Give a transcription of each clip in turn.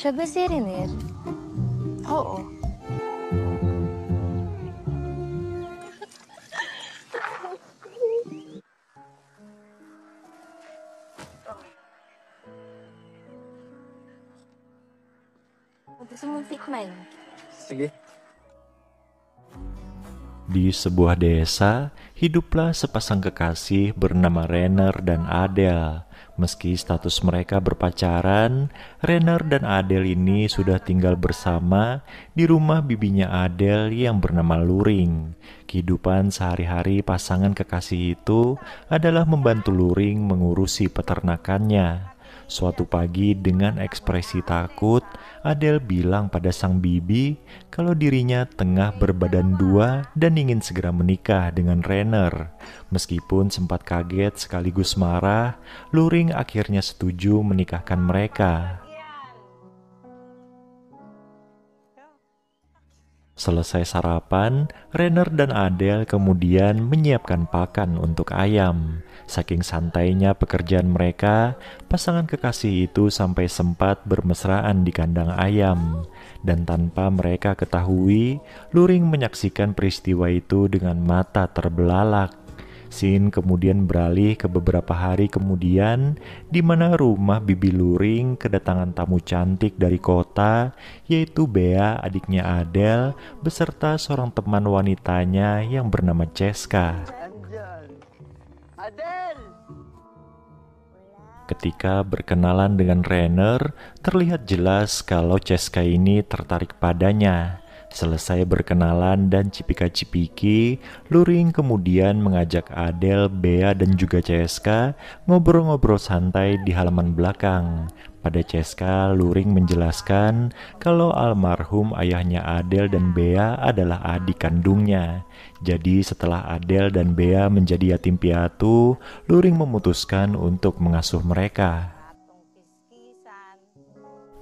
Siya ba si Renier? Oo. Gusto mong tikman? Sige. Di sebuah desa, hiduplah sepasang kekasih bernama Renner dan Adele. Meski status mereka berpacaran, Renner dan Adele ini sudah tinggal bersama di rumah bibinya Adele yang bernama Luring. Kehidupan sehari-hari pasangan kekasih itu adalah membantu Luring mengurusi peternakannya. Suatu pagi dengan ekspresi takut, Adele bilang pada sang bibi kalau dirinya tengah berbadan dua dan ingin segera menikah dengan Renner. Meskipun sempat kaget sekaligus marah, Luring akhirnya setuju menikahkan mereka. Selesai sarapan, Renner dan Adele kemudian menyiapkan pakan untuk ayam. Saking santainya pekerjaan mereka, pasangan kekasih itu sampai sempat bermesraan di kandang ayam. Dan tanpa mereka ketahui, Luring menyaksikan peristiwa itu dengan mata terbelalak. Scene kemudian beralih ke beberapa hari kemudian, di mana rumah bibi Luring kedatangan tamu cantik dari kota, yaitu Bea, adiknya Adele, beserta seorang teman wanitanya yang bernama Ceska. Adele! Ketika berkenalan dengan Renner, terlihat jelas kalau Ceska ini tertarik padanya. Selesai berkenalan dan cipika-cipiki, Luring kemudian mengajak Adele, Bea, dan juga Ceska ngobrol-ngobrol santai di halaman belakang. Pada Ceska, Luring menjelaskan kalau almarhum ayahnya Adele dan Bea adalah adik kandungnya. Jadi setelah Adele dan Bea menjadi yatim piatu, Luring memutuskan untuk mengasuh mereka.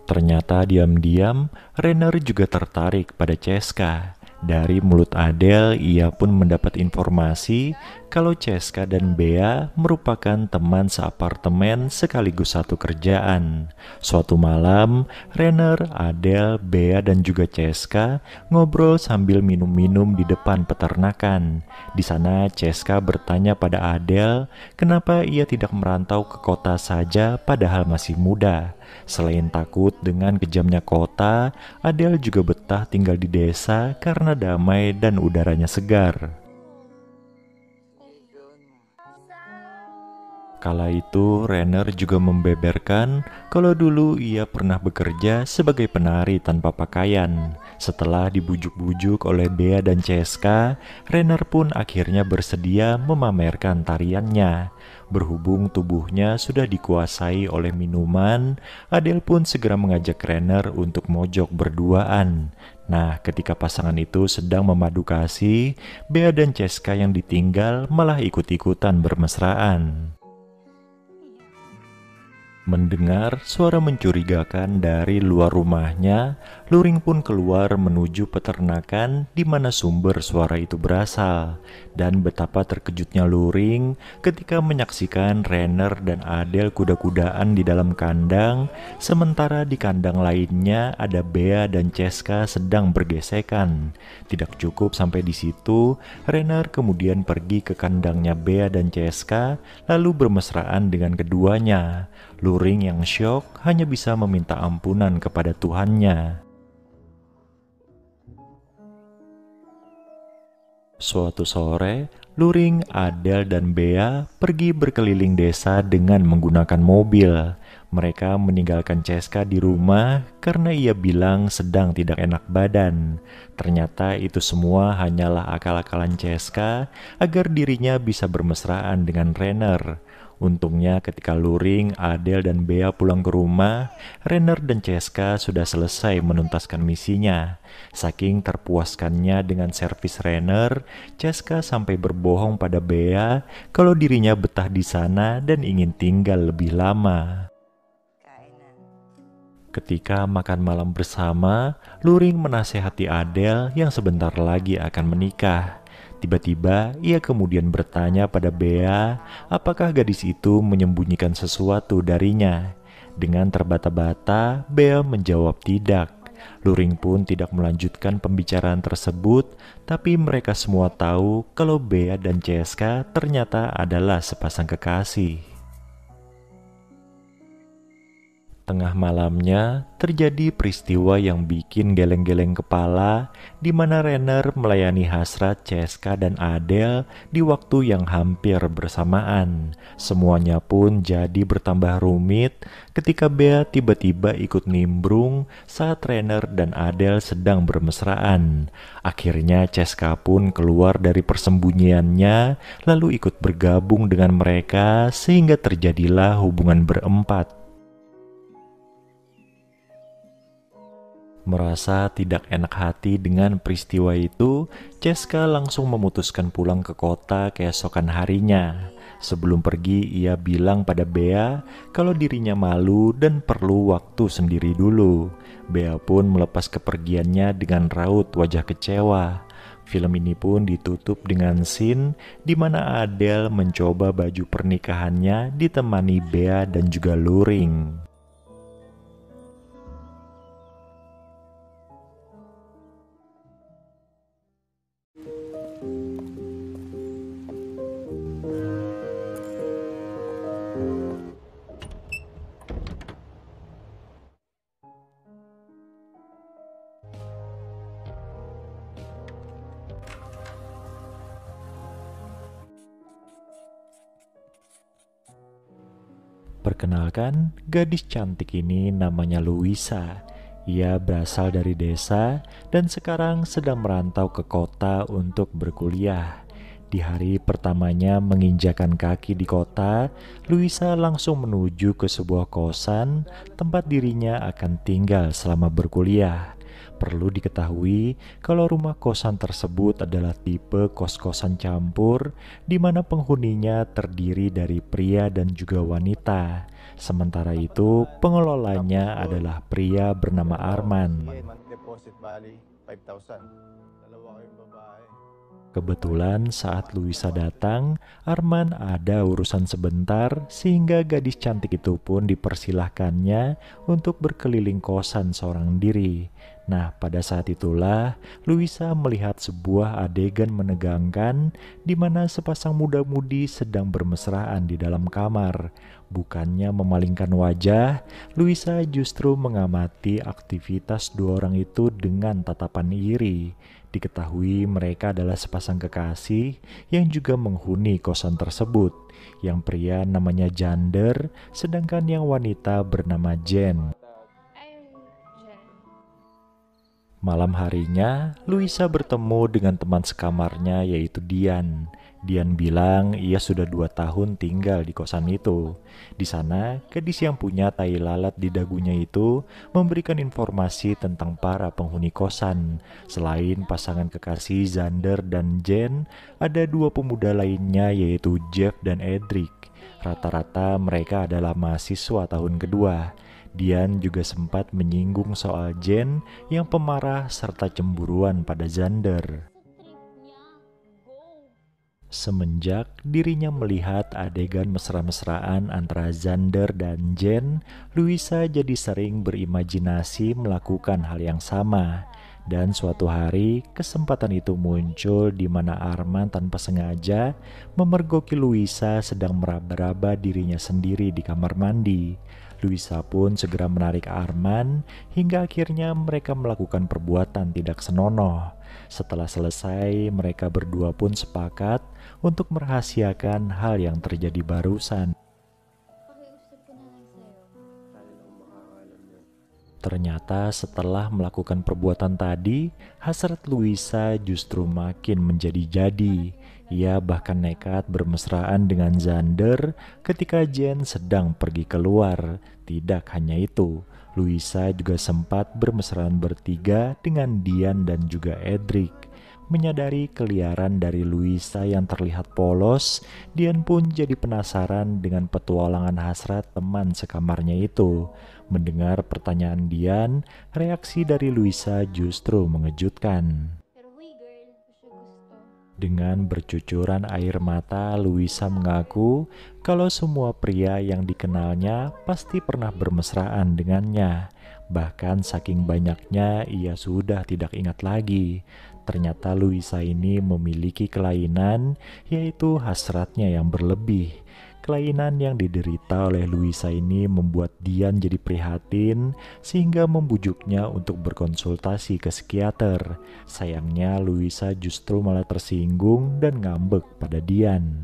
Ternyata diam-diam, Renner juga tertarik pada Ceska. Dari mulut Adele, ia pun mendapat informasi kalau Ceska dan Bea merupakan teman seapartemen sekaligus satu kerjaan. Suatu malam, Renner, Adele, Bea, dan juga Ceska ngobrol sambil minum-minum di depan peternakan. Di sana, Ceska bertanya pada Adele kenapa ia tidak merantau ke kota saja padahal masih muda. Selain takut dengan kejamnya kota, Adele juga betah tinggal di desa karena damai dan udaranya segar. Kala itu, Renner juga membeberkan kalau dulu ia pernah bekerja sebagai penari tanpa pakaian. Setelah dibujuk-bujuk oleh Bea dan Ceska, Renner pun akhirnya bersedia memamerkan tariannya. Berhubung tubuhnya sudah dikuasai oleh minuman, Adele pun segera mengajak Renner untuk mojok berduaan. Nah, ketika pasangan itu sedang memadu kasih, Bea dan Ceska yang ditinggal malah ikut-ikutan bermesraan. Mendengar suara mencurigakan dari luar rumahnya, Luring pun keluar menuju peternakan di mana sumber suara itu berasal. Dan betapa terkejutnya Luring ketika menyaksikan Renner dan Adele kuda-kudaan di dalam kandang, sementara di kandang lainnya ada Bea dan Ceska sedang bergesekan. Tidak cukup sampai di situ, Renner kemudian pergi ke kandangnya Bea dan Ceska, lalu bermesraan dengan keduanya. Luring yang syok hanya bisa meminta ampunan kepada Tuhannya. Suatu sore, Luring, Adele, dan Bea pergi berkeliling desa dengan menggunakan mobil. Mereka meninggalkan Ceska di rumah karena ia bilang sedang tidak enak badan. Ternyata itu semua hanyalah akal-akalan Ceska agar dirinya bisa bermesraan dengan Renner. Untungnya ketika Luring, Adele, dan Bea pulang ke rumah, Renner dan Ceska sudah selesai menuntaskan misinya. Saking terpuaskannya dengan servis Renner, Ceska sampai berbohong pada Bea kalau dirinya betah di sana dan ingin tinggal lebih lama. Ketika makan malam bersama, Luring menasehati Adele yang sebentar lagi akan menikah. Tiba-tiba ia kemudian bertanya pada Bea apakah gadis itu menyembunyikan sesuatu darinya. Dengan terbata-bata, Bea menjawab tidak. Luring pun tidak melanjutkan pembicaraan tersebut, tapi mereka semua tahu kalau Bea dan CSK ternyata adalah sepasang kekasih. Tengah malamnya, terjadi peristiwa yang bikin geleng-geleng kepala, di mana Renner melayani hasrat CSK dan Adele di waktu yang hampir bersamaan. Semuanya pun jadi bertambah rumit ketika Bea tiba-tiba ikut nimbrung saat Renner dan Adele sedang bermesraan. Akhirnya CSK pun keluar dari persembunyiannya, lalu ikut bergabung dengan mereka sehingga terjadilah hubungan berempat. Merasa tidak enak hati dengan peristiwa itu, CSK langsung memutuskan pulang ke kota keesokan harinya. Sebelum pergi, ia bilang pada Bea kalau dirinya malu dan perlu waktu sendiri dulu. Bea pun melepas kepergiannya dengan raut wajah kecewa. Film ini pun ditutup dengan scene di mana Adele mencoba baju pernikahannya ditemani Bea dan juga Luring. Perkenalkan, gadis cantik ini namanya Luisa. Ia berasal dari desa dan sekarang sedang merantau ke kota untuk berkuliah. Di hari pertamanya menginjakan kaki di kota, Luisa langsung menuju ke sebuah kosan tempat dirinya akan tinggal selama berkuliah. Perlu diketahui kalau rumah kosan tersebut adalah tipe kos-kosan campur di mana penghuninya terdiri dari pria dan juga wanita. Sementara itu, pengelolanya adalah pria bernama Arman. Kebetulan saat Luisa datang, Arman ada urusan sebentar sehingga gadis cantik itu pun dipersilahkannya untuk berkeliling kosan seorang diri. Nah, pada saat itulah Luisa melihat sebuah adegan menegangkan di mana sepasang muda-mudi sedang bermesraan di dalam kamar. Bukannya memalingkan wajah, Luisa justru mengamati aktivitas dua orang itu dengan tatapan iri. Diketahui mereka adalah sepasang kekasih yang juga menghuni kosan tersebut. Yang pria namanya Jander, sedangkan yang wanita bernama Jen. Malam harinya, Luisa bertemu dengan teman sekamarnya yaitu Dian. Dian bilang ia sudah 2 tahun tinggal di kosan itu. Di sana, gadis yang punya tai lalat di dagunya itu memberikan informasi tentang para penghuni kosan. Selain pasangan kekasih Zander dan Jen, ada 2 pemuda lainnya yaitu Jeff dan Edric. Rata-rata mereka adalah mahasiswa tahun kedua. Dian juga sempat menyinggung soal Jen yang pemarah serta cemburuan pada Zander. Semenjak dirinya melihat adegan mesra-mesraan antara Zander dan Jen, Luisa jadi sering berimajinasi melakukan hal yang sama. Dan suatu hari, kesempatan itu muncul di mana Arman tanpa sengaja memergoki Luisa sedang meraba-raba dirinya sendiri di kamar mandi. Luisa pun segera menarik Arman hingga akhirnya mereka melakukan perbuatan tidak senonoh. Setelah selesai, mereka berdua pun sepakat untuk merahasiakan hal yang terjadi barusan. Ternyata setelah melakukan perbuatan tadi, hasrat Luisa justru makin menjadi-jadi. Ia bahkan nekat bermesraan dengan Zander ketika Jen sedang pergi keluar. Tidak hanya itu, Luisa juga sempat bermesraan bertiga dengan Dian dan juga Edric. Menyadari keliaran dari Luisa yang terlihat polos, Dian pun jadi penasaran dengan petualangan hasrat teman sekamarnya itu. Mendengar pertanyaan Dian, reaksi dari Luisa justru mengejutkan. Dengan bercucuran air mata, Louisa mengaku kalau semua pria yang dikenalnya pasti pernah bermesraan dengannya. Bahkan saking banyaknya ia sudah tidak ingat lagi. Ternyata Louisa ini memiliki kelainan, yaitu hasratnya yang berlebih. Kelainan yang diderita oleh Louisa ini membuat Dian jadi prihatin sehingga membujuknya untuk berkonsultasi ke psikiater. Sayangnya Louisa justru malah tersinggung dan ngambek pada Dian.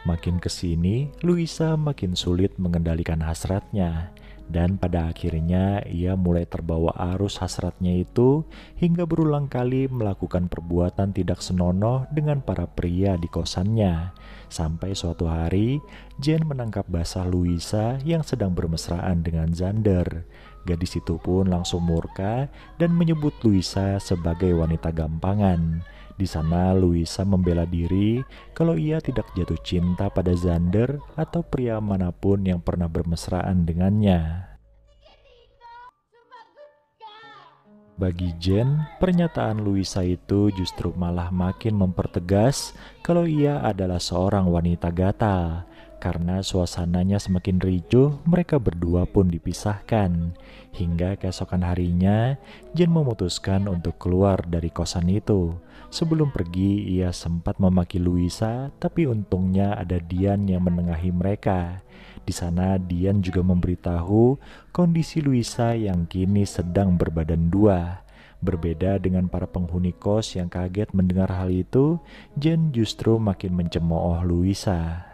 Makin kesini, Louisa makin sulit mengendalikan hasratnya. Dan pada akhirnya ia mulai terbawa arus hasratnya itu hingga berulang kali melakukan perbuatan tidak senonoh dengan para pria di kosannya. Sampai suatu hari, Jane menangkap basah Louisa yang sedang bermesraan dengan Xander. Gadis itu pun langsung murka dan menyebut Louisa sebagai wanita gampangan. Di sana Louisa membela diri kalau ia tidak jatuh cinta pada Xander atau pria manapun yang pernah bermesraan dengannya. Bagi Jane, pernyataan Louisa itu justru malah makin mempertegas kalau ia adalah seorang wanita gatal. Karena suasananya semakin ricuh, mereka berdua pun dipisahkan. Hingga keesokan harinya, Jane memutuskan untuk keluar dari kosan itu. Sebelum pergi, ia sempat memaki Louisa, tapi untungnya ada Dian yang menengahi mereka. Di sana, Dian juga memberitahu kondisi Louisa yang kini sedang berbadan dua. Berbeda dengan para penghuni kos yang kaget mendengar hal itu, Jane justru makin mencemooh Louisa.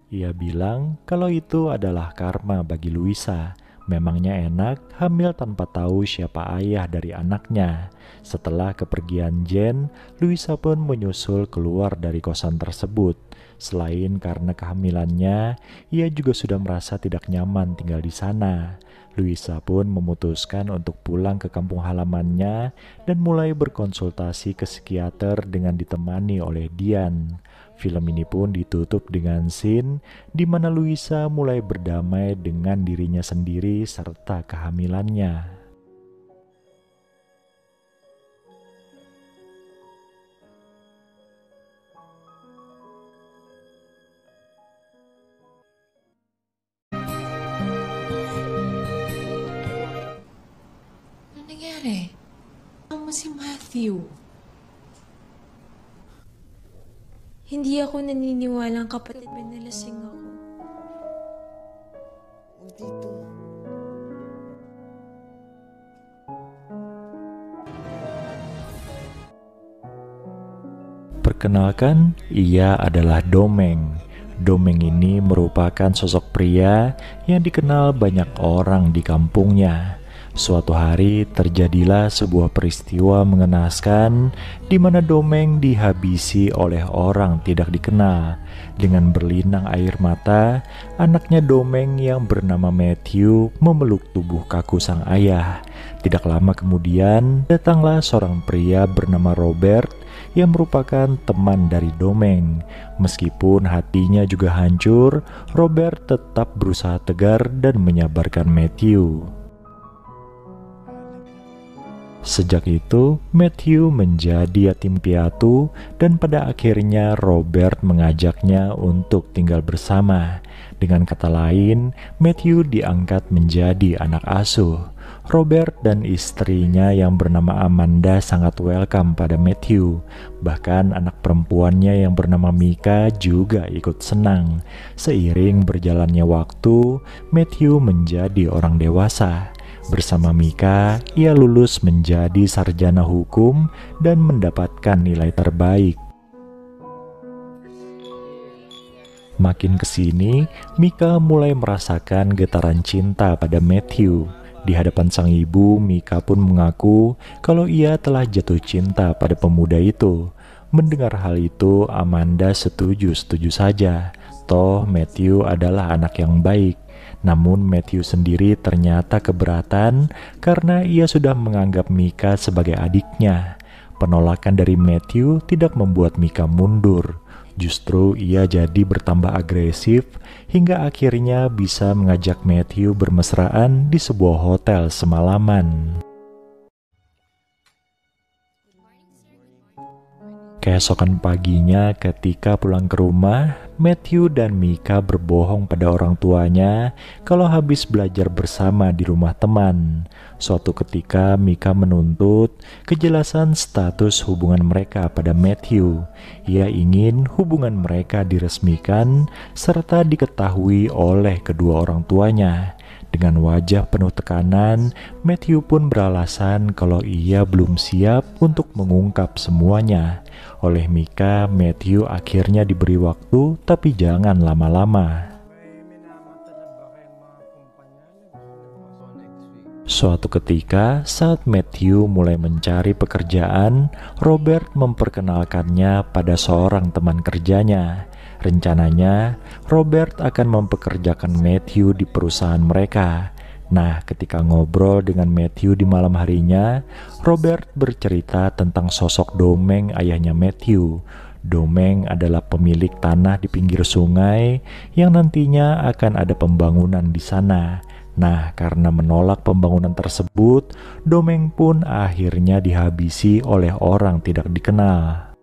Ia bilang kalau itu adalah karma bagi Louisa. Memangnya enak hamil tanpa tahu siapa ayah dari anaknya. Setelah kepergian Jane, Louisa pun menyusul keluar dari kosan tersebut. Selain karena kehamilannya, ia juga sudah merasa tidak nyaman tinggal di sana. Louisa pun memutuskan untuk pulang ke kampung halamannya dan mulai berkonsultasi ke psikiater dengan ditemani oleh Dian. Film ini pun ditutup dengan scene di mana Louisa mulai berdamai dengan dirinya sendiri serta kehamilannya. Ano nangyari? Ano si Matthew? Hindi ako naniniwalang kapatid mo nalasing ako. Dito. Perkenalkan, ia adalah Domeng. Domeng ini merupakan sosok pria yang dikenal banyak orang di kampungnya. Suatu hari terjadilah sebuah peristiwa mengenaskan di mana Domeng dihabisi oleh orang tidak dikenal. Dengan berlinang air mata, anaknya Domeng yang bernama Matthew memeluk tubuh kaku sang ayah. Tidak lama kemudian, datanglah seorang pria bernama Robert yang merupakan teman dari Domeng. Meskipun hatinya juga hancur, Robert tetap berusaha tegar dan menyabarkan Matthew. Sejak itu, Matthew menjadi yatim piatu dan pada akhirnya Robert mengajaknya untuk tinggal bersama. Dengan kata lain, Matthew diangkat menjadi anak asuh. Robert dan istrinya yang bernama Amanda sangat welcome pada Matthew. Bahkan anak perempuannya yang bernama Mika juga ikut senang. Seiring berjalannya waktu, Matthew menjadi orang dewasa. Bersama Mika, ia lulus menjadi sarjana hukum dan mendapatkan nilai terbaik. Makin kesini, Mika mulai merasakan getaran cinta pada Matthew. Di hadapan sang ibu, Mika pun mengaku kalau ia telah jatuh cinta pada pemuda itu. Mendengar hal itu, Amanda setuju-setuju saja. Toh Matthew adalah anak yang baik. Namun Matthew sendiri ternyata keberatan karena ia sudah menganggap Mika sebagai adiknya. penolakan dari Matthew tidak membuat Mika mundur. Justru ia jadi bertambah agresif hingga akhirnya bisa mengajak Matthew bermesraan di sebuah hotel semalaman. Keesokan paginya ketika pulang ke rumah, Matthew dan Mika berbohong pada orang tuanya kalau habis belajar bersama di rumah teman. Suatu ketika Mika menuntut kejelasan status hubungan mereka pada Matthew. Ia ingin hubungan mereka diresmikan serta diketahui oleh kedua orang tuanya. Dengan wajah penuh tekanan, Matthew pun beralasan kalau ia belum siap untuk mengungkap semuanya. Oleh Mika, Matthew akhirnya diberi waktu, tapi jangan lama-lama. Suatu ketika, saat Matthew mulai mencari pekerjaan, Robert memperkenalkannya pada seorang teman kerjanya. Rencananya, Robert akan mempekerjakan Matthew di perusahaan mereka. Nah, ketika ngobrol dengan Matthew di malam harinya, Robert bercerita tentang sosok Domeng, ayahnya Matthew. Domeng adalah pemilik tanah di pinggir sungai yang nantinya akan ada pembangunan di sana. Nah, karena menolak pembangunan tersebut, Domeng pun akhirnya dihabisi oleh orang tidak dikenal.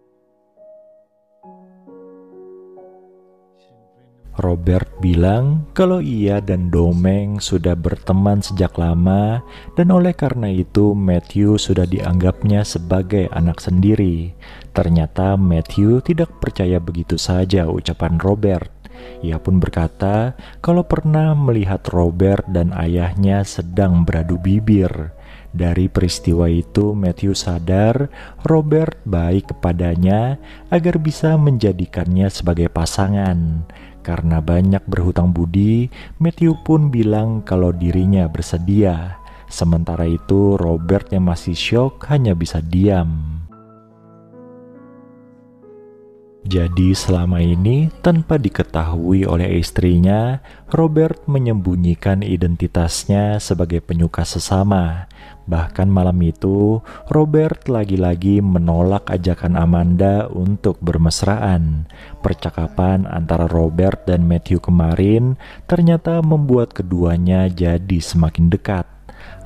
Robert bilang kalau ia dan Domeng sudah berteman sejak lama dan oleh karena itu Matthew sudah dianggapnya sebagai anak sendiri. Ternyata Matthew tidak percaya begitu saja ucapan Robert. Ia pun berkata kalau pernah melihat Robert dan ayahnya sedang beradu bibir. Dari peristiwa itu, Matthew sadar Robert baik kepadanya agar bisa menjadikannya sebagai pasangan. Karena banyak berhutang budi, Matthew pun bilang kalau dirinya bersedia. Sementara itu, Robert yang masih syok hanya bisa diam. Jadi selama ini tanpa diketahui oleh istrinya, Robert menyembunyikan identitasnya sebagai penyuka sesama. Bahkan malam itu, Robert lagi-lagi menolak ajakan Amanda untuk bermesraan. Percakapan antara Robert dan Matthew kemarin ternyata membuat keduanya jadi semakin dekat.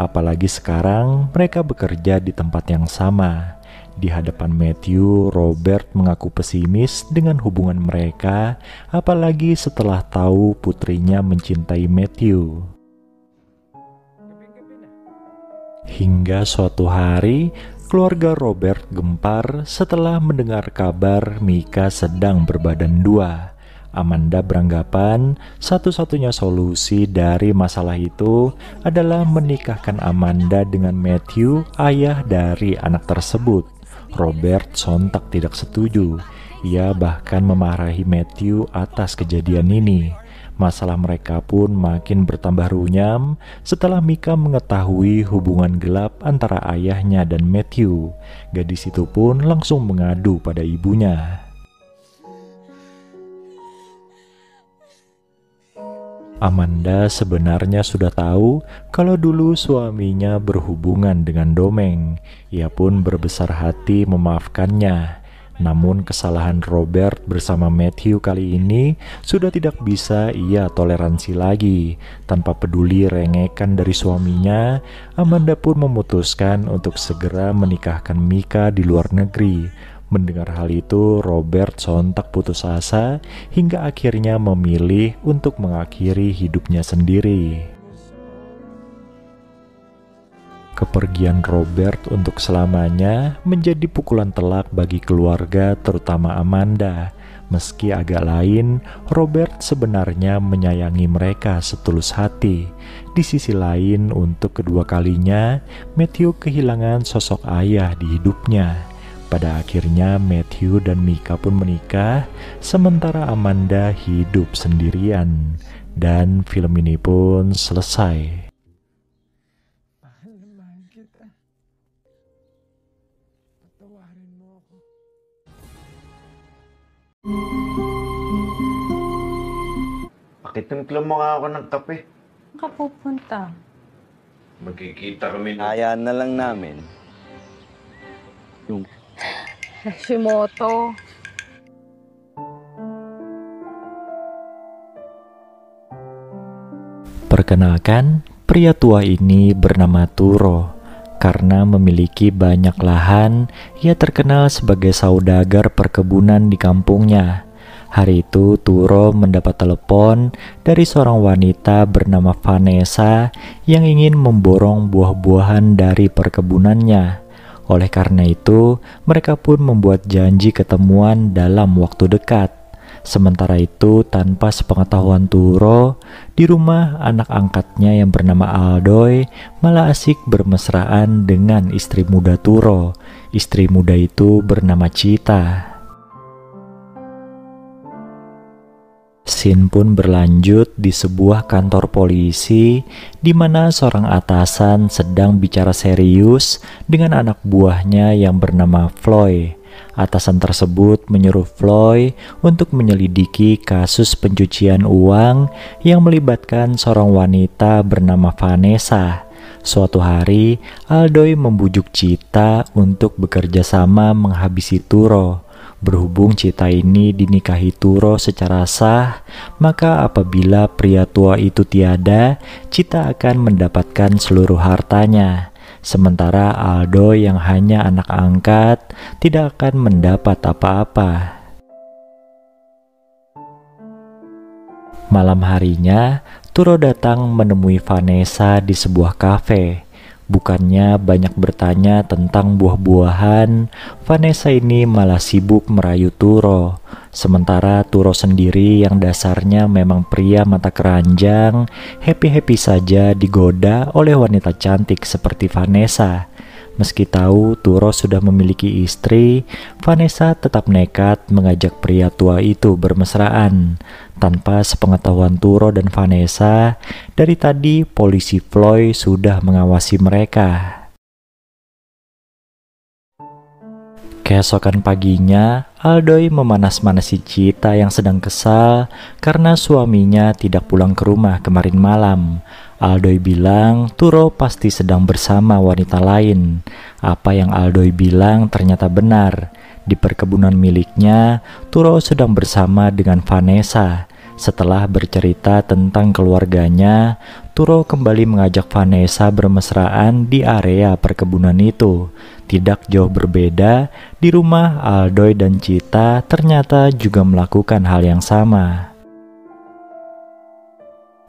Apalagi sekarang mereka bekerja di tempat yang sama. Di hadapan Matthew, Robert mengaku pesimis dengan hubungan mereka, apalagi setelah tahu putrinya mencintai Matthew. Hingga suatu hari, keluarga Robert gempar setelah mendengar kabar Mika sedang berbadan dua. Amanda beranggapan satu-satunya solusi dari masalah itu adalah menikahkan Amanda dengan Matthew, ayah dari anak tersebut. Robert sontak tidak setuju. Ia bahkan memarahi Matthew atas kejadian ini. Masalah mereka pun makin bertambah runyam setelah Mika mengetahui hubungan gelap antara ayahnya dan Matthew. Gadis itu pun langsung mengadu pada ibunya. Amanda sebenarnya sudah tahu kalau dulu suaminya berhubungan dengan Domeng. Ia pun berbesar hati memaafkannya. Namun kesalahan Robert bersama Matthew kali ini sudah tidak bisa ia toleransi lagi. Tanpa peduli rengekan dari suaminya, Amanda pun memutuskan untuk segera menikahkan Mika di luar negeri. Mendengar hal itu, Robert sontak putus asa hingga akhirnya memilih untuk mengakhiri hidupnya sendiri. Kepergian Robert untuk selamanya menjadi pukulan telak bagi keluarga, terutama Amanda. Meski agak lain, Robert sebenarnya menyayangi mereka setulus hati. Di sisi lain, untuk kedua kalinya, Matthew kehilangan sosok ayah di hidupnya. Pada akhirnya Matthew dan Mika pun menikah, sementara Amanda hidup sendirian. Dan film ini pun selesai. Pakitimpla mo nga ako ng kape. Saan ka pupunta? Magkikita kami na. Hayaan na lang namin yung Hashimoto. Perkenalkan, pria tua ini bernama Turo. Karena memiliki banyak lahan, ia terkenal sebagai saudagar perkebunan di kampungnya. Hari itu, Turo mendapat telepon dari seorang wanita bernama Vanessa yang ingin memborong buah-buahan dari perkebunannya. Oleh karena itu, mereka pun membuat janji ketemuan dalam waktu dekat. Sementara itu, tanpa sepengetahuan Turo, di rumah anak angkatnya yang bernama Aldoy malah asik bermesraan dengan istri muda Turo. Istri muda itu bernama Cita. Scene pun berlanjut di sebuah kantor polisi di mana seorang atasan sedang bicara serius dengan anak buahnya yang bernama Floyd. Atasan tersebut menyuruh Floyd untuk menyelidiki kasus pencucian uang yang melibatkan seorang wanita bernama Vanessa. Suatu hari, Aldoy membujuk Cita untuk bekerja sama menghabisi Turo. Berhubung Cita ini dinikahi Turo secara sah, maka apabila pria tua itu tiada, Cita akan mendapatkan seluruh hartanya. Sementara Aldo yang hanya anak angkat tidak akan mendapat apa-apa. Malam harinya, Turo datang menemui Vanessa di sebuah kafe. Bukannya banyak bertanya tentang buah-buahan, Vanessa ini malah sibuk merayu Turo. Sementara Turo sendiri yang dasarnya memang pria mata keranjang, happy-happy saja digoda oleh wanita cantik seperti Vanessa. Meski tahu Turo sudah memiliki istri, Vanessa tetap nekat mengajak pria tua itu bermesraan. Tanpa sepengetahuan Turo dan Vanessa, dari tadi polisi Floyd sudah mengawasi mereka. Keesokan paginya, Aldoy memanas-manasi Cita yang sedang kesal karena suaminya tidak pulang ke rumah kemarin malam. Aldoy bilang Turo pasti sedang bersama wanita lain. Apa yang Aldoy bilang ternyata benar. Di perkebunan miliknya, Turo sedang bersama dengan Vanessa. Setelah bercerita tentang keluarganya, Turo kembali mengajak Vanessa bermesraan di area perkebunan itu. Tidak jauh berbeda, di rumah Aldoy dan Cita ternyata juga melakukan hal yang sama.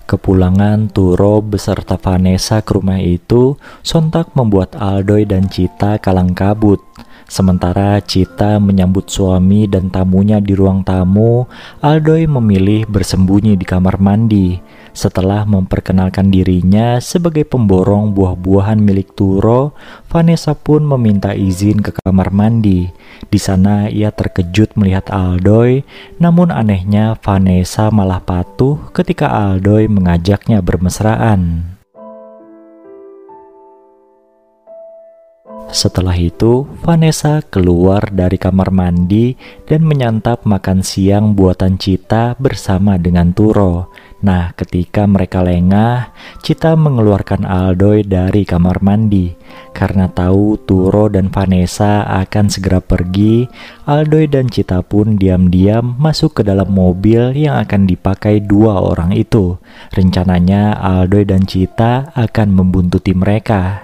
Kepulangan Turo beserta Vanessa ke rumah itu sontak membuat Aldoy dan Cita kalang kabut. Sementara Cita menyambut suami dan tamunya di ruang tamu, Aldoy memilih bersembunyi di kamar mandi. Setelah memperkenalkan dirinya sebagai pemborong buah-buahan milik Turo, Vanessa pun meminta izin ke kamar mandi. Di sana ia terkejut melihat Aldoy, namun anehnya Vanessa malah patuh ketika Aldoy mengajaknya bermesraan. Setelah itu, Vanessa keluar dari kamar mandi dan menyantap makan siang buatan Cita bersama dengan Turo. Nah, ketika mereka lengah, Cita mengeluarkan Aldoy dari kamar mandi. Karena tahu Turo dan Vanessa akan segera pergi, Aldoy dan Cita pun diam-diam masuk ke dalam mobil yang akan dipakai dua orang itu. Rencananya Aldoy dan Cita akan membuntuti mereka.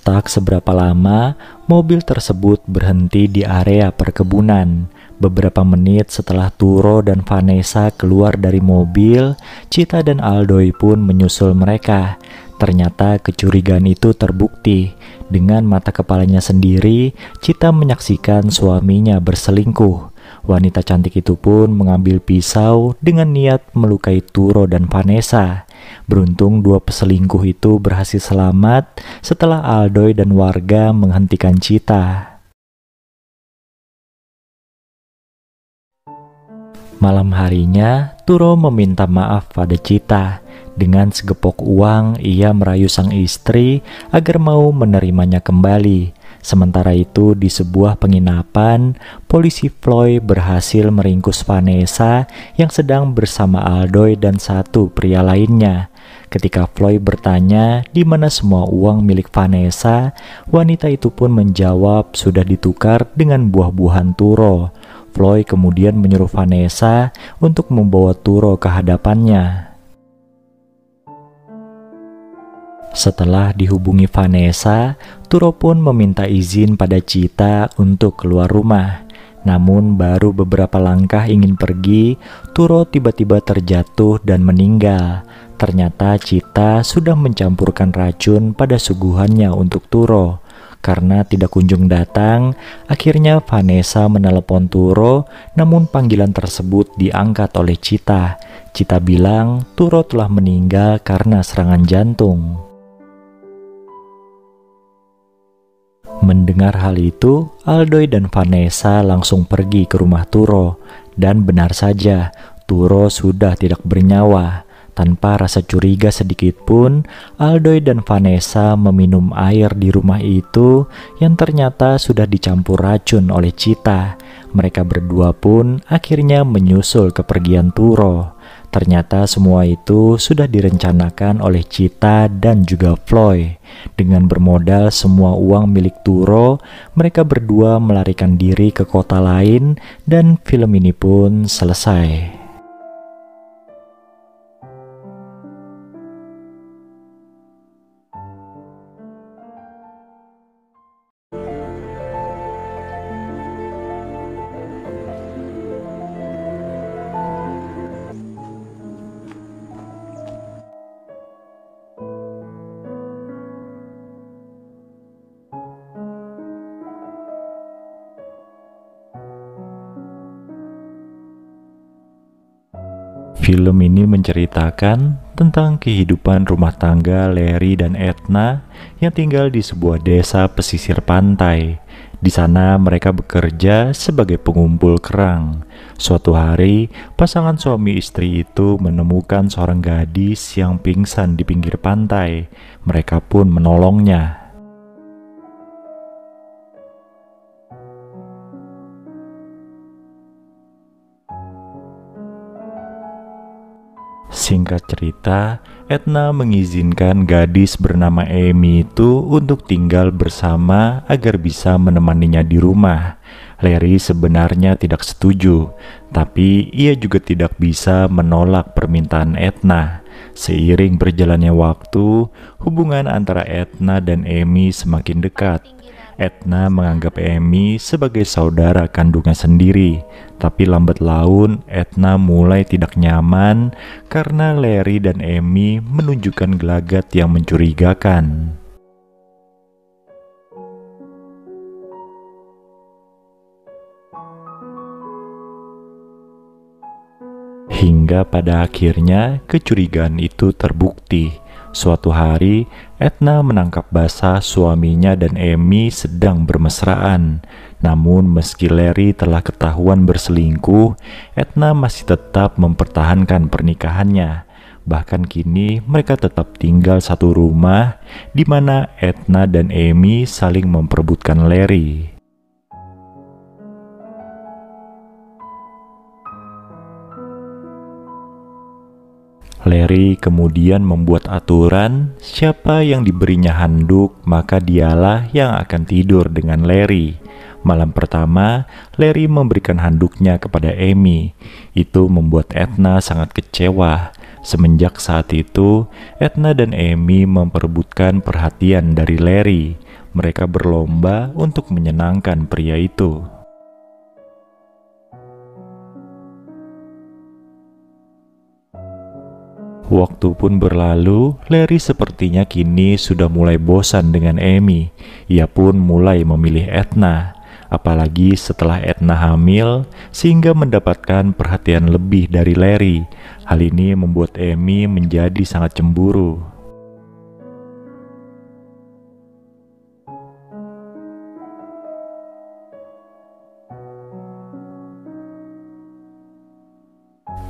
Tak seberapa lama, mobil tersebut berhenti di area perkebunan. Beberapa menit setelah Turo dan Vanessa keluar dari mobil, Cita dan Aldoy pun menyusul mereka. Ternyata kecurigaan itu terbukti. Dengan mata kepalanya sendiri, Cita menyaksikan suaminya berselingkuh. Wanita cantik itu pun mengambil pisau dengan niat melukai Turo dan Vanessa. Beruntung dua peselingkuh itu berhasil selamat setelah Aldoy dan warga menghentikan Cita. Malam harinya, Turo meminta maaf pada Cita. Dengan segepok uang, ia merayu sang istri agar mau menerimanya kembali. Sementara itu, di sebuah penginapan, polisi Floyd berhasil meringkus Vanessa yang sedang bersama Aldoy dan satu pria lainnya. Ketika Floyd bertanya di mana semua uang milik Vanessa, wanita itu pun menjawab sudah ditukar dengan buah-buahan Turo. Floyd kemudian menyuruh Vanessa untuk membawa Turo ke hadapannya. Setelah dihubungi Vanessa, Turo pun meminta izin pada Chita untuk keluar rumah. Namun baru beberapa langkah ingin pergi, Turo tiba-tiba terjatuh dan meninggal. Ternyata Chita sudah mencampurkan racun pada suguhannya untuk Turo. Karena tidak kunjung datang, akhirnya Vanessa menelepon Turo, namun panggilan tersebut diangkat oleh Chita. Chita bilang Turo telah meninggal karena serangan jantung. Mendengar hal itu, Aldoy dan Vanessa langsung pergi ke rumah Turo. Dan benar saja, Turo sudah tidak bernyawa. Tanpa rasa curiga sedikit pun, Aldoy dan Vanessa meminum air di rumah itu yang ternyata sudah dicampur racun oleh Chita. Mereka berdua pun akhirnya menyusul kepergian Turo. Ternyata semua itu sudah direncanakan oleh Chita dan juga Floyd. Dengan bermodal semua uang milik Turo, mereka berdua melarikan diri ke kota lain dan film ini pun selesai. Film ini menceritakan tentang kehidupan rumah tangga Larry dan Edna yang tinggal di sebuah desa pesisir pantai. Di sana mereka bekerja sebagai pengumpul kerang. Suatu hari, pasangan suami istri itu menemukan seorang gadis yang pingsan di pinggir pantai. Mereka pun menolongnya. Singkat cerita, Edna mengizinkan gadis bernama Amy itu untuk tinggal bersama agar bisa menemaninya di rumah. Larry sebenarnya tidak setuju, tapi ia juga tidak bisa menolak permintaan Edna. Seiring berjalannya waktu, hubungan antara Edna dan Amy semakin dekat. Edna menganggap Amy sebagai saudara kandungnya sendiri, tapi lambat laun Edna mulai tidak nyaman karena Larry dan Amy menunjukkan gelagat yang mencurigakan. Hingga pada akhirnya kecurigaan itu terbukti. Suatu hari, Edna menangkap basah suaminya dan Amy sedang bermesraan. Namun meski Larry telah ketahuan berselingkuh, Edna masih tetap mempertahankan pernikahannya. Bahkan kini mereka tetap tinggal satu rumah, di mana Edna dan Amy saling memperebutkan Larry. Larry kemudian membuat aturan, siapa yang diberinya handuk, maka dialah yang akan tidur dengan Larry. Malam pertama, Larry memberikan handuknya kepada Amy. Itu membuat Edna sangat kecewa. Semenjak saat itu, Edna dan Amy memperebutkan perhatian dari Larry. Mereka berlomba untuk menyenangkan pria itu. Waktu pun berlalu, Larry sepertinya kini sudah mulai bosan dengan Amy. Ia pun mulai memilih Edna. Apalagi setelah Edna hamil, sehingga mendapatkan perhatian lebih dari Larry. Hal ini membuat Amy menjadi sangat cemburu.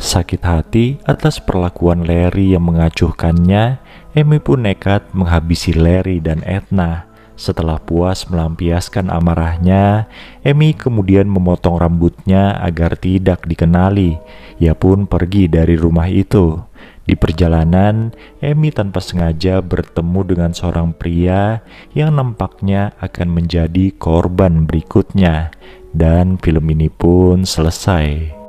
Sakit hati atas perlakuan Larry yang mengacuhkannya, Amy pun nekat menghabisi Larry dan Edna. Setelah puas melampiaskan amarahnya, Amy kemudian memotong rambutnya agar tidak dikenali. Ia pun pergi dari rumah itu. Di perjalanan, Amy tanpa sengaja bertemu dengan seorang pria yang nampaknya akan menjadi korban berikutnya, dan film ini pun selesai.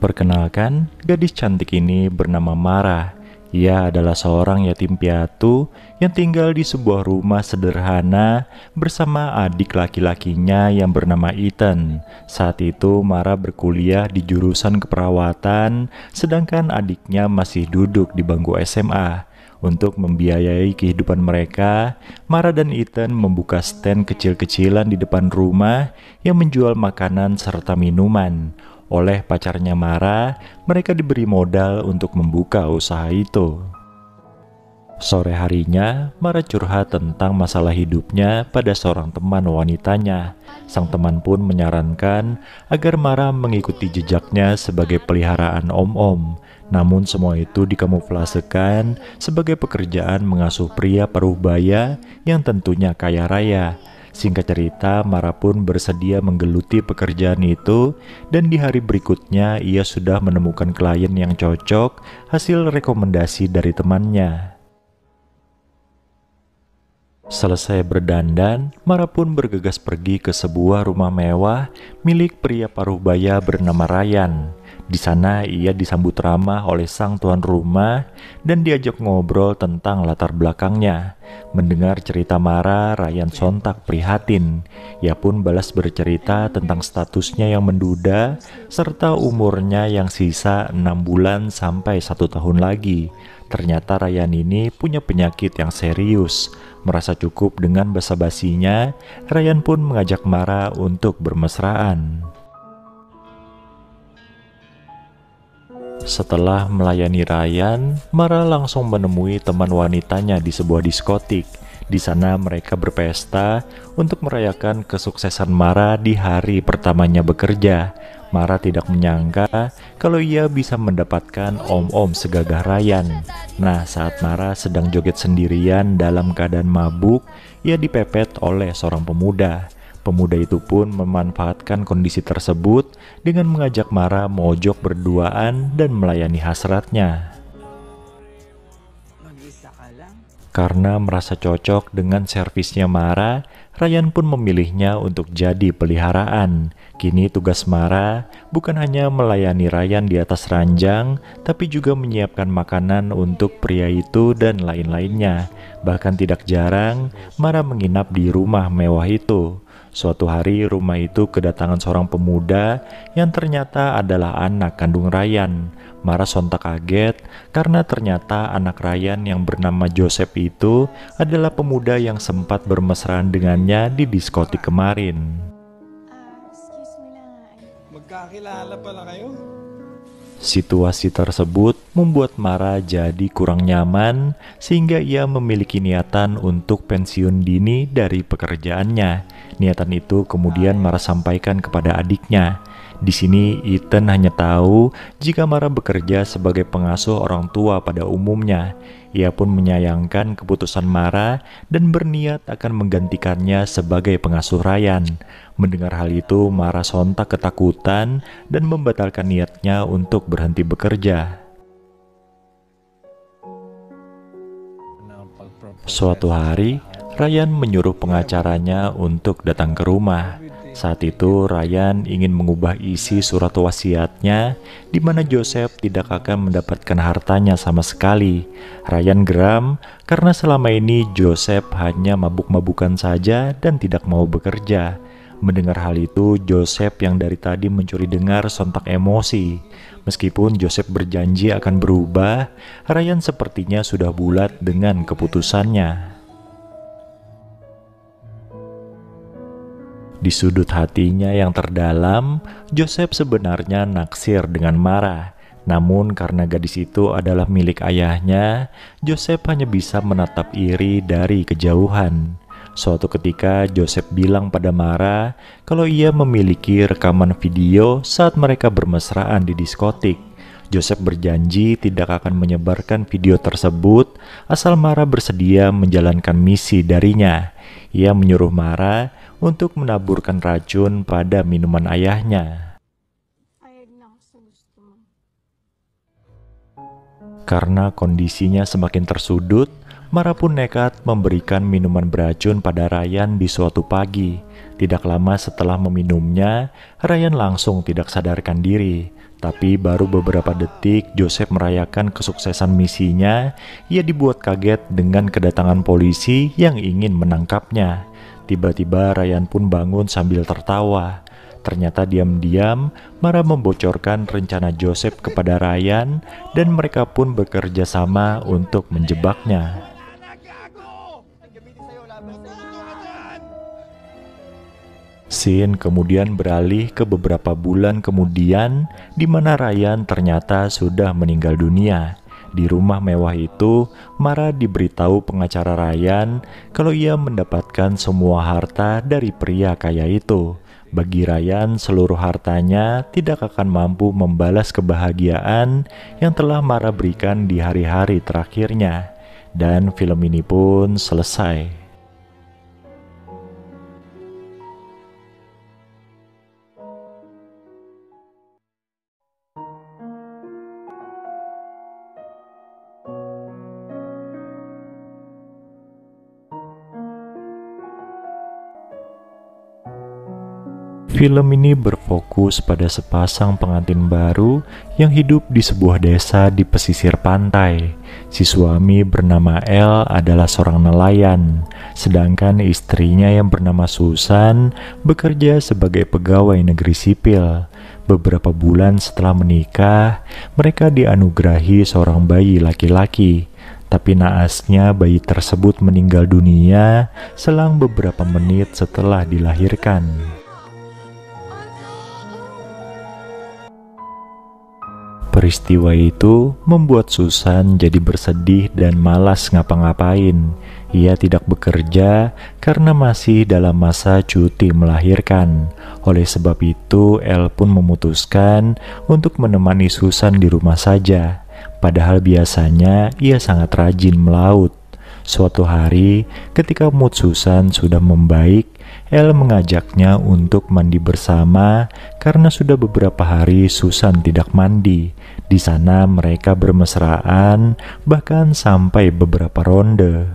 Perkenalkan, gadis cantik ini bernama Mara. Ia adalah seorang yatim piatu yang tinggal di sebuah rumah sederhana bersama adik laki-lakinya yang bernama Ethan. Saat itu Mara berkuliah di jurusan keperawatan, sedangkan adiknya masih duduk di bangku SMA. Untuk membiayai kehidupan mereka, Mara dan Ethan membuka stand kecil-kecilan di depan rumah yang menjual makanan serta minuman. Oleh pacarnya Mara, mereka diberi modal untuk membuka usaha itu. Sore harinya, Mara curhat tentang masalah hidupnya pada seorang teman wanitanya. Sang teman pun menyarankan agar Mara mengikuti jejaknya sebagai peliharaan om-om. Namun semua itu dikamuflasekan sebagai pekerjaan mengasuh pria paruh baya yang tentunya kaya raya. Singkat cerita, Mara pun bersedia menggeluti pekerjaan itu, dan di hari berikutnya ia sudah menemukan klien yang cocok hasil rekomendasi dari temannya. Selesai berdandan, Mara pun bergegas pergi ke sebuah rumah mewah milik pria paruh baya bernama Ryan. Di sana ia disambut ramah oleh sang tuan rumah dan diajak ngobrol tentang latar belakangnya. Mendengar cerita Mara, Ryan sontak prihatin. Ia pun balas bercerita tentang statusnya yang menduda serta umurnya yang sisa 6 bulan sampai 1 tahun lagi. Ternyata Ryan ini punya penyakit yang serius. Merasa cukup dengan basa-basinya, Ryan pun mengajak Mara untuk bermesraan. Setelah melayani Ryan, Mara langsung menemui teman wanitanya di sebuah diskotik. Di sana mereka berpesta untuk merayakan kesuksesan Mara di hari pertamanya bekerja. Mara tidak menyangka kalau ia bisa mendapatkan om-om segagah Ryan. Nah, saat Mara sedang joget sendirian dalam keadaan mabuk, ia dipepet oleh seorang pemuda. Pemuda itu pun memanfaatkan kondisi tersebut dengan mengajak Mara mojok berduaan dan melayani hasratnya. Karena merasa cocok dengan servisnya Mara, Ryan pun memilihnya untuk jadi peliharaan. Kini tugas Mara bukan hanya melayani Ryan di atas ranjang, tapi juga menyiapkan makanan untuk pria itu dan lain-lainnya. Bahkan tidak jarang, Mara menginap di rumah mewah itu. Suatu hari rumah itu kedatangan seorang pemuda yang ternyata adalah anak kandung Ryan. Mara sontak kaget karena ternyata anak Ryan yang bernama Joseph itu adalah pemuda yang sempat bermesraan dengannya di diskotik kemarin. Magkakilala pala kayo? Situasi tersebut membuat Mara jadi kurang nyaman sehingga ia memiliki niatan untuk pensiun dini dari pekerjaannya. Niatan itu kemudian Mara sampaikan kepada adiknya. Di sini Ethan hanya tahu jika Mara bekerja sebagai pengasuh orang tua pada umumnya. Ia pun menyayangkan keputusan Mara dan berniat akan menggantikannya sebagai pengasuh Ryan. Mendengar hal itu, Mara sontak ketakutan dan membatalkan niatnya untuk berhenti bekerja. Suatu hari, Ryan menyuruh pengacaranya untuk datang ke rumah. Saat itu Ryan ingin mengubah isi surat wasiatnya di mana Joseph tidak akan mendapatkan hartanya sama sekali. Ryan geram karena selama ini Joseph hanya mabuk-mabukan saja dan tidak mau bekerja. Mendengar hal itu, Joseph yang dari tadi mencuri dengar sontak emosi. Meskipun Joseph berjanji akan berubah, Ryan sepertinya sudah bulat dengan keputusannya. Di sudut hatinya yang terdalam, Joseph sebenarnya naksir dengan Mara. Namun karena gadis itu adalah milik ayahnya, Joseph hanya bisa menatap iri dari kejauhan. Suatu ketika Joseph bilang pada Mara kalau ia memiliki rekaman video saat mereka bermesraan di diskotik. Joseph berjanji tidak akan menyebarkan video tersebut asal Mara bersedia menjalankan misi darinya. Ia menyuruh Mara untuk menaburkan racun pada minuman ayahnya. Karena kondisinya semakin tersudut, Mara pun nekat memberikan minuman beracun pada Ryan di suatu pagi. Tidak lama setelah meminumnya, Ryan langsung tidak sadarkan diri. Tapi baru beberapa detik Joseph merayakan kesuksesan misinya, ia dibuat kaget dengan kedatangan polisi yang ingin menangkapnya. Tiba-tiba Ryan pun bangun sambil tertawa. Ternyata diam-diam Mara membocorkan rencana Joseph kepada Ryan dan mereka pun bekerja sama untuk menjebaknya. Scene kemudian beralih ke beberapa bulan kemudian di mana Ryan ternyata sudah meninggal dunia. Di rumah mewah itu, Mara diberitahu pengacara Ryan kalau ia mendapatkan semua harta dari pria kaya itu. Bagi Ryan, seluruh hartanya tidak akan mampu membalas kebahagiaan yang telah Mara berikan di hari-hari terakhirnya. Dan film ini pun selesai. Film ini berfokus pada sepasang pengantin baru yang hidup di sebuah desa di pesisir pantai. Si suami bernama El adalah seorang nelayan, sedangkan istrinya yang bernama Susan bekerja sebagai pegawai negeri sipil. Beberapa bulan setelah menikah, mereka dianugerahi seorang bayi laki-laki. Tapi naasnya bayi tersebut meninggal dunia selang beberapa menit setelah dilahirkan. Peristiwa itu membuat Susan jadi bersedih dan malas ngapa-ngapain. Ia tidak bekerja karena masih dalam masa cuti melahirkan. Oleh sebab itu, El pun memutuskan untuk menemani Susan di rumah saja. Padahal biasanya ia sangat rajin melaut. Suatu hari, ketika mood Susan sudah membaik, El mengajaknya untuk mandi bersama karena sudah beberapa hari Susan tidak mandi. Di sana mereka bermesraan, bahkan sampai beberapa ronde.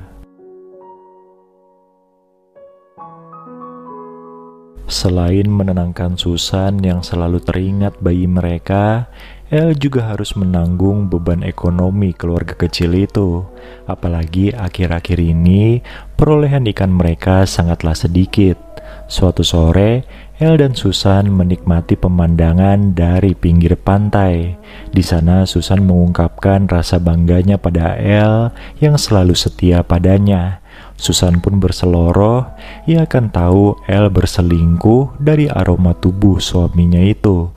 Selain menenangkan Susan yang selalu teringat bayi mereka, El juga harus menanggung beban ekonomi keluarga kecil itu. Apalagi akhir-akhir ini perolehan ikan mereka sangatlah sedikit. Suatu sore, El dan Susan menikmati pemandangan dari pinggir pantai. Di sana Susan mengungkapkan rasa bangganya pada El yang selalu setia padanya. Susan pun berseloroh, ia akan tahu El berselingkuh dari aroma tubuh suaminya itu.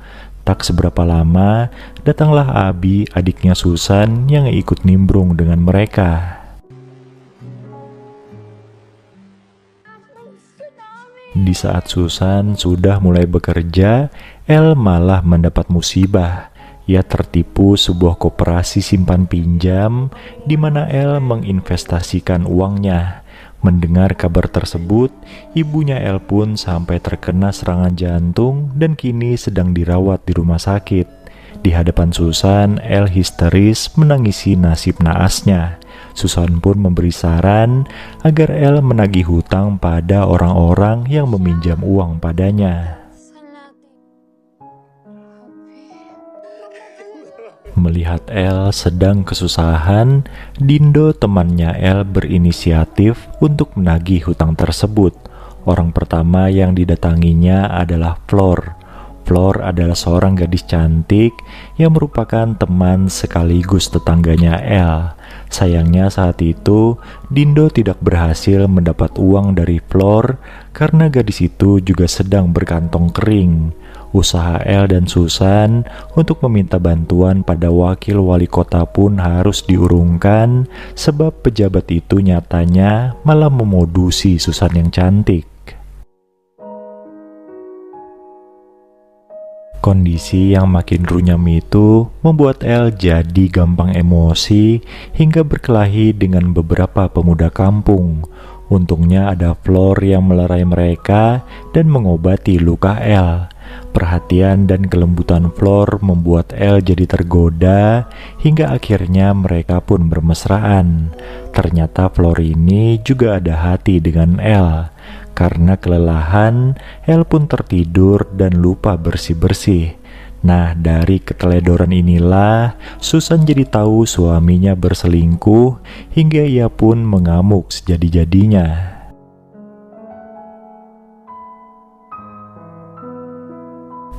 Tak seberapa lama, datanglah Abi, adiknya Susan, yang ikut nimbrung dengan mereka. Di saat Susan sudah mulai bekerja, El malah mendapat musibah. Ia tertipu sebuah koperasi simpan pinjam di mana El menginvestasikan uangnya. Mendengar kabar tersebut, ibunya El pun sampai terkena serangan jantung dan kini sedang dirawat di rumah sakit. Di hadapan Susan, El histeris menangisi nasib naasnya. Susan pun memberi saran agar El menagih hutang pada orang-orang yang meminjam uang padanya. Melihat El sedang kesusahan, Dindo temannya El berinisiatif untuk menagih hutang tersebut. Orang pertama yang didatanginya adalah Flor. Flor adalah seorang gadis cantik yang merupakan teman sekaligus tetangganya El. Sayangnya saat itu, Dindo tidak berhasil mendapat uang dari Flor karena gadis itu juga sedang berkantong kering. Usaha El dan Susan untuk meminta bantuan pada wakil wali kota pun harus diurungkan sebab pejabat itu nyatanya malah memodusi Susan yang cantik. Kondisi yang makin runyam itu membuat El jadi gampang emosi hingga berkelahi dengan beberapa pemuda kampung. Untungnya ada Flor yang melerai mereka dan mengobati luka El. Perhatian dan kelembutan Flor membuat El jadi tergoda hingga akhirnya mereka pun bermesraan. Ternyata Flor ini juga ada hati dengan El. Karena kelelahan, El pun tertidur dan lupa bersih-bersih. Nah, dari keteledoran inilah Susan jadi tahu suaminya berselingkuh hingga ia pun mengamuk sejadi-jadinya.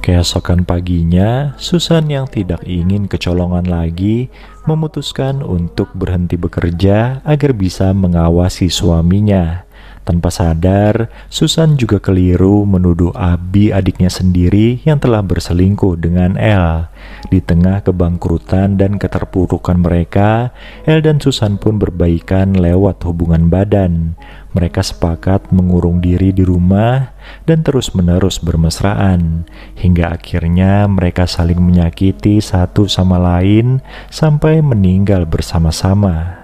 Keesokan paginya, Susan yang tidak ingin kecolongan lagi memutuskan untuk berhenti bekerja agar bisa mengawasi suaminya. Tanpa sadar, Susan juga keliru menuduh Abi adiknya sendiri yang telah berselingkuh dengan El. Di tengah kebangkrutan dan keterpurukan mereka, El dan Susan pun berbaikan lewat hubungan badan. Mereka sepakat mengurung diri di rumah dan terus-menerus bermesraan. Hingga akhirnya mereka saling menyakiti satu sama lain sampai meninggal bersama-sama.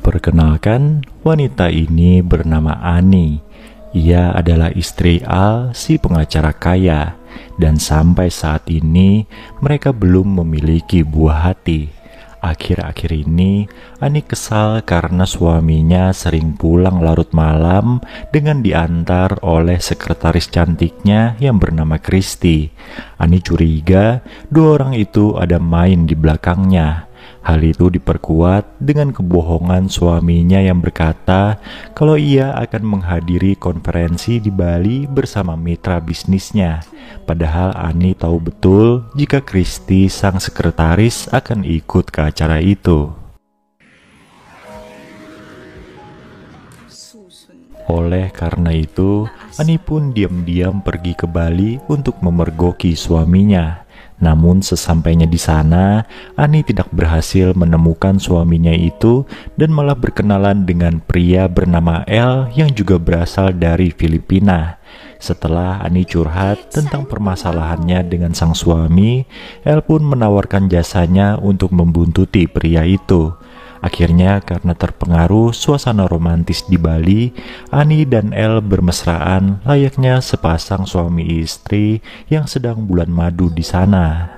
Perkenalkan, wanita ini bernama Ani. Ia adalah istri Al, si pengacara kaya, dan sampai saat ini mereka belum memiliki buah hati. Akhir-akhir ini, Ani kesal karena suaminya sering pulang larut malam dengan diantar oleh sekretaris cantiknya yang bernama Kristi. Ani curiga dua orang itu ada main di belakangnya. Hal itu diperkuat dengan kebohongan suaminya yang berkata kalau ia akan menghadiri konferensi di Bali bersama mitra bisnisnya. Padahal Ani tahu betul jika Kristi sang sekretaris akan ikut ke acara itu. Oleh karena itu, Ani pun diam-diam pergi ke Bali untuk memergoki suaminya. Namun sesampainya di sana, Ani tidak berhasil menemukan suaminya itu dan malah berkenalan dengan pria bernama El yang juga berasal dari Filipina. Setelah Ani curhat tentang permasalahannya dengan sang suami, El pun menawarkan jasanya untuk membuntuti pria itu. Akhirnya karena terpengaruh suasana romantis di Bali, Ani dan El bermesraan layaknya sepasang suami istri yang sedang bulan madu di sana.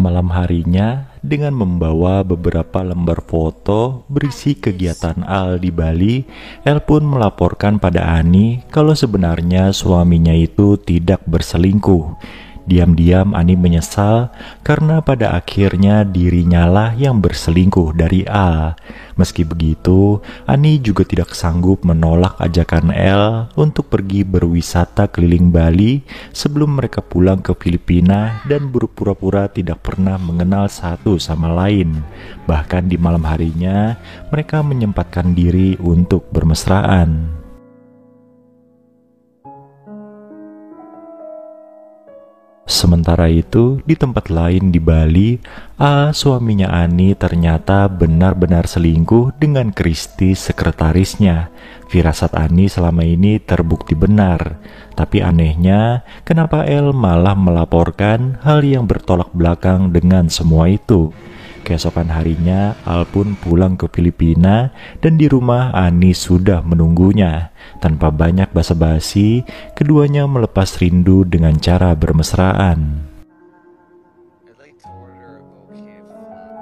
Malam harinya, dengan membawa beberapa lembar foto berisi kegiatan Al di Bali, El pun melaporkan pada Ani kalau sebenarnya suaminya itu tidak berselingkuh. Diam-diam Ani menyesal karena pada akhirnya dirinya lah yang berselingkuh dari Al. Meski begitu, Ani juga tidak sanggup menolak ajakan El untuk pergi berwisata keliling Bali sebelum mereka pulang ke Filipina dan berpura-pura tidak pernah mengenal satu sama lain. Bahkan di malam harinya, mereka menyempatkan diri untuk bermesraan. Sementara itu, di tempat lain di Bali, A, suaminya Ani ternyata benar-benar selingkuh dengan Kristi sekretarisnya. Firasat Ani selama ini terbukti benar. Tapi anehnya, kenapa El malah melaporkan hal yang bertolak belakang dengan semua itu? Keesokan harinya, Al pun pulang ke Filipina dan di rumah Ani sudah menunggunya. Tanpa banyak basa-basi, keduanya melepas rindu dengan cara bermesraan.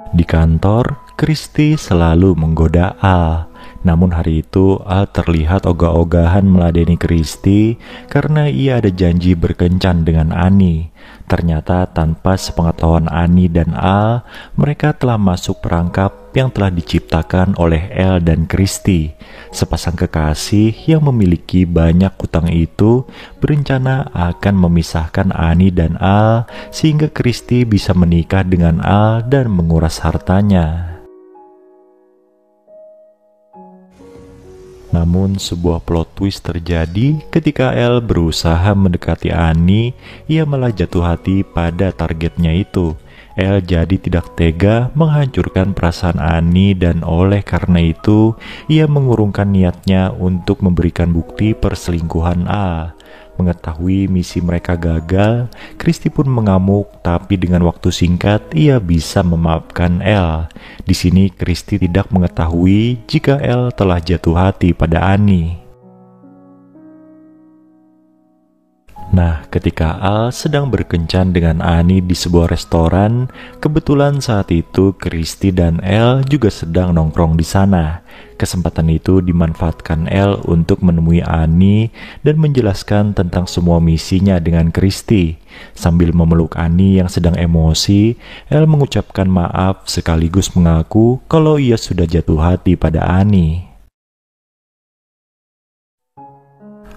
Di kantor, Christy selalu menggoda Al. Namun hari itu Al terlihat ogah-ogahan meladeni Christy karena ia ada janji berkencan dengan Ani. Ternyata tanpa sepengetahuan Ani dan Al, mereka telah masuk perangkap yang telah diciptakan oleh El dan Christy. Sepasang kekasih yang memiliki banyak hutang itu berencana akan memisahkan Ani dan Al sehingga Christy bisa menikah dengan Al dan menguras hartanya. Namun sebuah plot twist terjadi ketika El berusaha mendekati Ani, ia malah jatuh hati pada targetnya itu. El jadi tidak tega menghancurkan perasaan Ani dan oleh karena itu, ia mengurungkan niatnya untuk memberikan bukti perselingkuhan Al. Mengetahui misi mereka gagal, Christy pun mengamuk, tapi dengan waktu singkat ia bisa memaafkan El. Di sini Christy tidak mengetahui jika El telah jatuh hati pada Ani. Nah, ketika Al sedang berkencan dengan Ani di sebuah restoran, kebetulan saat itu Christy dan El juga sedang nongkrong di sana. Kesempatan itu dimanfaatkan El untuk menemui Ani dan menjelaskan tentang semua misinya dengan Christy. Sambil memeluk Ani yang sedang emosi, El mengucapkan maaf sekaligus mengaku kalau ia sudah jatuh hati pada Ani.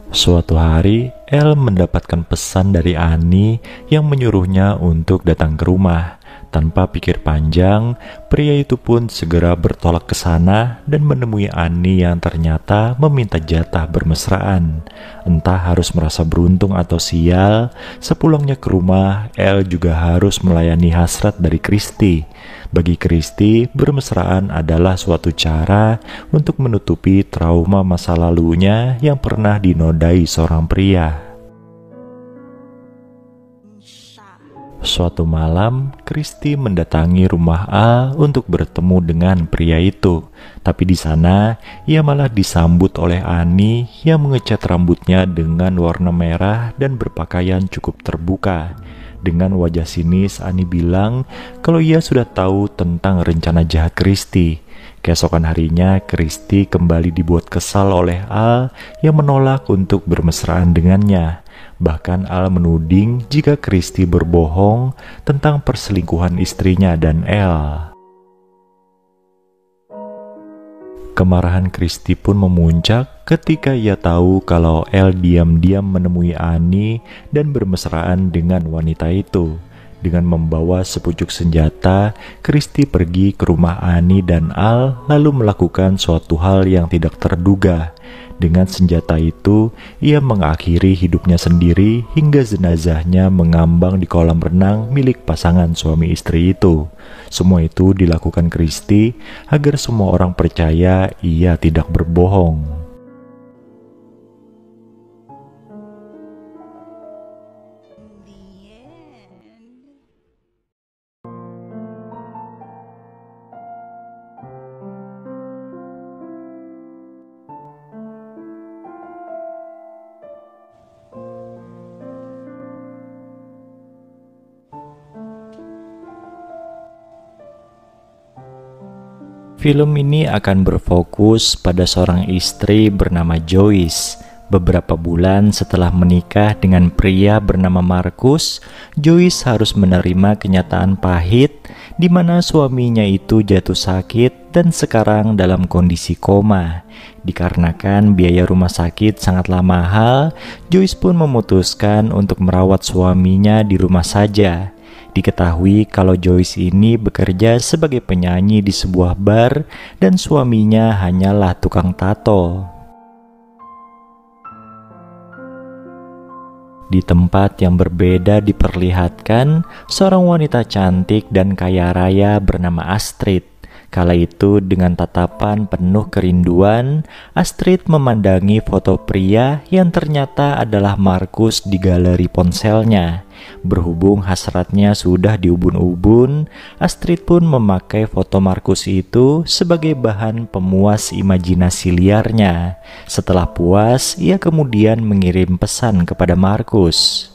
Suatu hari, El mendapatkan pesan dari Ani yang menyuruhnya untuk datang ke rumah. Tanpa pikir panjang, pria itu pun segera bertolak ke sana dan menemui Ani yang ternyata meminta jatah bermesraan. Entah harus merasa beruntung atau sial, sepulangnya ke rumah, El juga harus melayani hasrat dari Christy. Bagi Christy, bermesraan adalah suatu cara untuk menutupi trauma masa lalunya yang pernah dinodai seorang pria. Suatu malam, Christy mendatangi rumah A untuk bertemu dengan pria itu. Tapi di sana, ia malah disambut oleh Ani yang mengecat rambutnya dengan warna merah dan berpakaian cukup terbuka. Dengan wajah sinis, Ani bilang kalau ia sudah tahu tentang rencana jahat Christy. Keesokan harinya, Christy kembali dibuat kesal oleh Al yang menolak untuk bermesraan dengannya. Bahkan Al menuding jika Christy berbohong tentang perselingkuhan istrinya dan El. Kemarahan Christy pun memuncak ketika ia tahu kalau El diam-diam menemui Ani dan bermesraan dengan wanita itu. Dengan membawa sepucuk senjata, Christy pergi ke rumah Ani dan Al lalu melakukan suatu hal yang tidak terduga. Dengan senjata itu, ia mengakhiri hidupnya sendiri hingga jenazahnya mengambang di kolam renang milik pasangan suami istri itu. Semua itu dilakukan Christy agar semua orang percaya ia tidak berbohong. Film ini akan berfokus pada seorang istri bernama Joyce. Beberapa bulan setelah menikah dengan pria bernama Marcus, Joyce harus menerima kenyataan pahit di mana suaminya itu jatuh sakit dan sekarang dalam kondisi koma. Dikarenakan biaya rumah sakit sangatlah mahal, Joyce pun memutuskan untuk merawat suaminya di rumah saja. Diketahui kalau Joyce ini bekerja sebagai penyanyi di sebuah bar dan suaminya hanyalah tukang tato. Di tempat yang berbeda diperlihatkan seorang wanita cantik dan kaya raya bernama Astrid. Kala itu dengan tatapan penuh kerinduan, Astrid memandangi foto pria yang ternyata adalah Markus di galeri ponselnya. Berhubung hasratnya sudah diubun-ubun, Astrid pun memakai foto Markus itu sebagai bahan pemuas imajinasi liarnya. Setelah puas, ia kemudian mengirim pesan kepada Markus.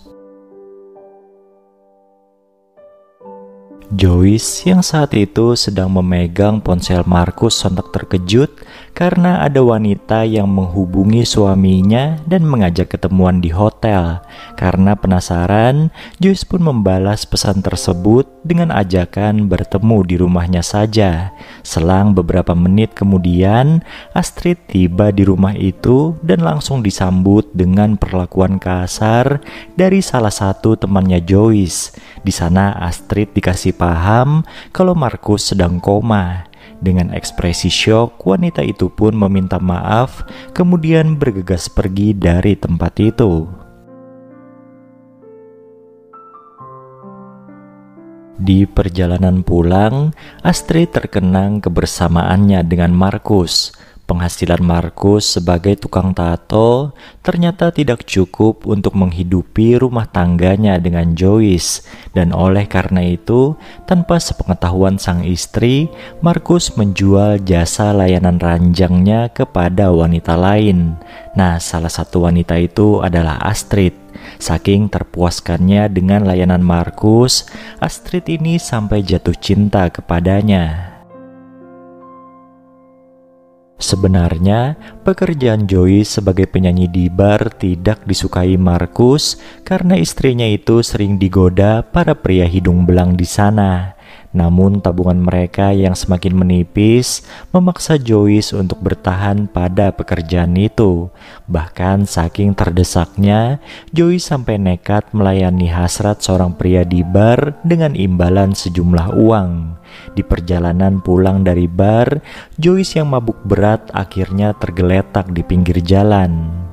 Joyce yang saat itu sedang memegang ponsel Markus sontak terkejut karena ada wanita yang menghubungi suaminya dan mengajak ketemuan di hotel. Karena penasaran, Joyce pun membalas pesan tersebut dengan ajakan bertemu di rumahnya saja. Selang beberapa menit kemudian, Astrid tiba di rumah itu dan langsung disambut dengan perlakuan kasar dari salah satu temannya Joyce. Di sana Astrid dikasih paham kalau Markus sedang koma. Dengan ekspresi syok, wanita itu pun meminta maaf, kemudian bergegas pergi dari tempat itu. Di perjalanan pulang, Astrid terkenang kebersamaannya dengan Markus. Penghasilan Markus sebagai tukang tato ternyata tidak cukup untuk menghidupi rumah tangganya dengan Joyce, dan oleh karena itu, tanpa sepengetahuan sang istri, Markus menjual jasa layanan ranjangnya kepada wanita lain. Nah, salah satu wanita itu adalah Astrid. Saking terpuaskannya dengan layanan Markus, Astrid ini sampai jatuh cinta kepadanya. Sebenarnya, pekerjaan Joyce sebagai penyanyi di bar tidak disukai Markus karena istrinya itu sering digoda para pria hidung belang di sana. Namun tabungan mereka yang semakin menipis memaksa Joyce untuk bertahan pada pekerjaan itu. Bahkan saking terdesaknya, Joyce sampai nekat melayani hasrat seorang pria di bar dengan imbalan sejumlah uang. Di perjalanan pulang dari bar, Joyce yang mabuk berat akhirnya tergeletak di pinggir jalan.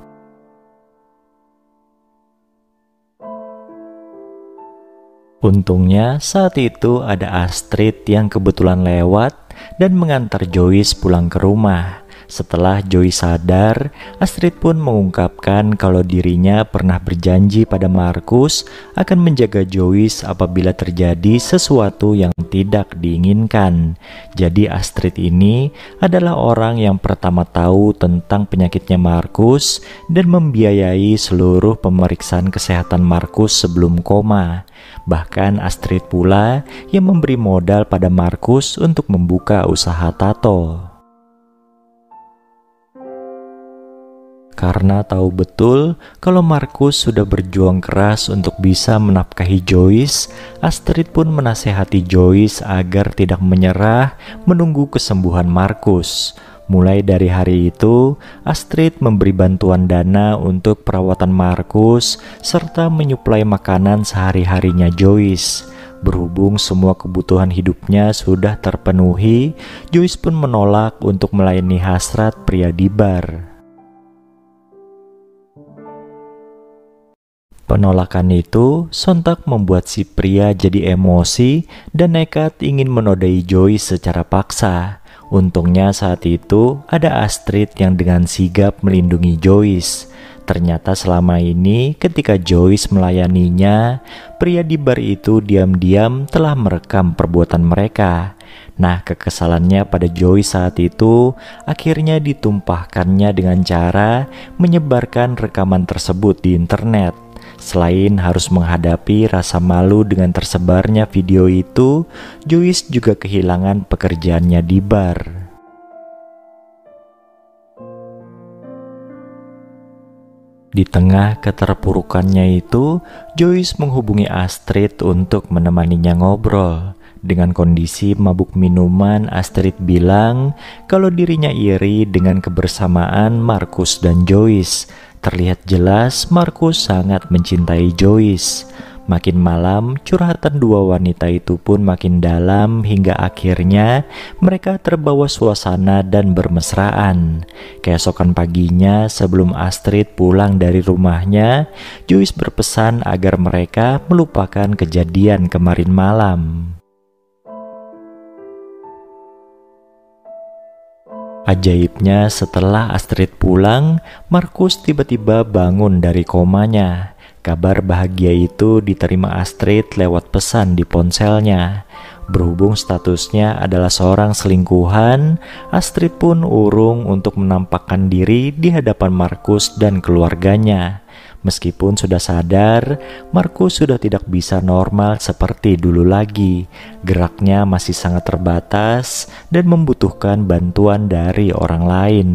Untungnya saat itu ada Astrid yang kebetulan lewat dan mengantar Joyce pulang ke rumah. Setelah Joyce sadar, Astrid pun mengungkapkan kalau dirinya pernah berjanji pada Markus akan menjaga Joyce apabila terjadi sesuatu yang tidak diinginkan. Jadi Astrid ini adalah orang yang pertama tahu tentang penyakitnya Markus dan membiayai seluruh pemeriksaan kesehatan Markus sebelum koma. Bahkan Astrid pula yang memberi modal pada Markus untuk membuka usaha tato. Karena tahu betul kalau Markus sudah berjuang keras untuk bisa menafkahi Joyce, Astrid pun menasehati Joyce agar tidak menyerah menunggu kesembuhan Markus. Mulai dari hari itu, Astrid memberi bantuan dana untuk perawatan Markus serta menyuplai makanan sehari-harinya Joyce. Berhubung semua kebutuhan hidupnya sudah terpenuhi, Joyce pun menolak untuk melayani hasrat pria di bar. Penolakan itu sontak membuat si pria jadi emosi dan nekat ingin menodai Joyce secara paksa. Untungnya saat itu ada Astrid yang dengan sigap melindungi Joyce. Ternyata selama ini ketika Joyce melayaninya, pria di bar itu diam-diam telah merekam perbuatan mereka. Nah, kekesalannya pada Joyce saat itu akhirnya ditumpahkannya dengan cara menyebarkan rekaman tersebut di internet. Selain harus menghadapi rasa malu dengan tersebarnya video itu, Joyce juga kehilangan pekerjaannya di bar. Di tengah keterpurukannya itu, Joyce menghubungi Astrid untuk menemaninya ngobrol. Dengan kondisi mabuk minuman, Astrid bilang kalau dirinya iri dengan kebersamaan Markus dan Joyce. Terlihat jelas Markus sangat mencintai Joyce. Makin malam, curhatan dua wanita itu pun makin dalam hingga akhirnya mereka terbawa suasana dan bermesraan. Keesokan paginya sebelum Astrid pulang dari rumahnya, Joyce berpesan agar mereka melupakan kejadian kemarin malam. Ajaibnya setelah Astrid pulang, Markus tiba-tiba bangun dari komanya. Kabar bahagia itu diterima Astrid lewat pesan di ponselnya. Berhubung statusnya adalah seorang selingkuhan, Astrid pun urung untuk menampakkan diri di hadapan Markus dan keluarganya. Meskipun sudah sadar, Markus sudah tidak bisa normal seperti dulu lagi. Geraknya masih sangat terbatas dan membutuhkan bantuan dari orang lain.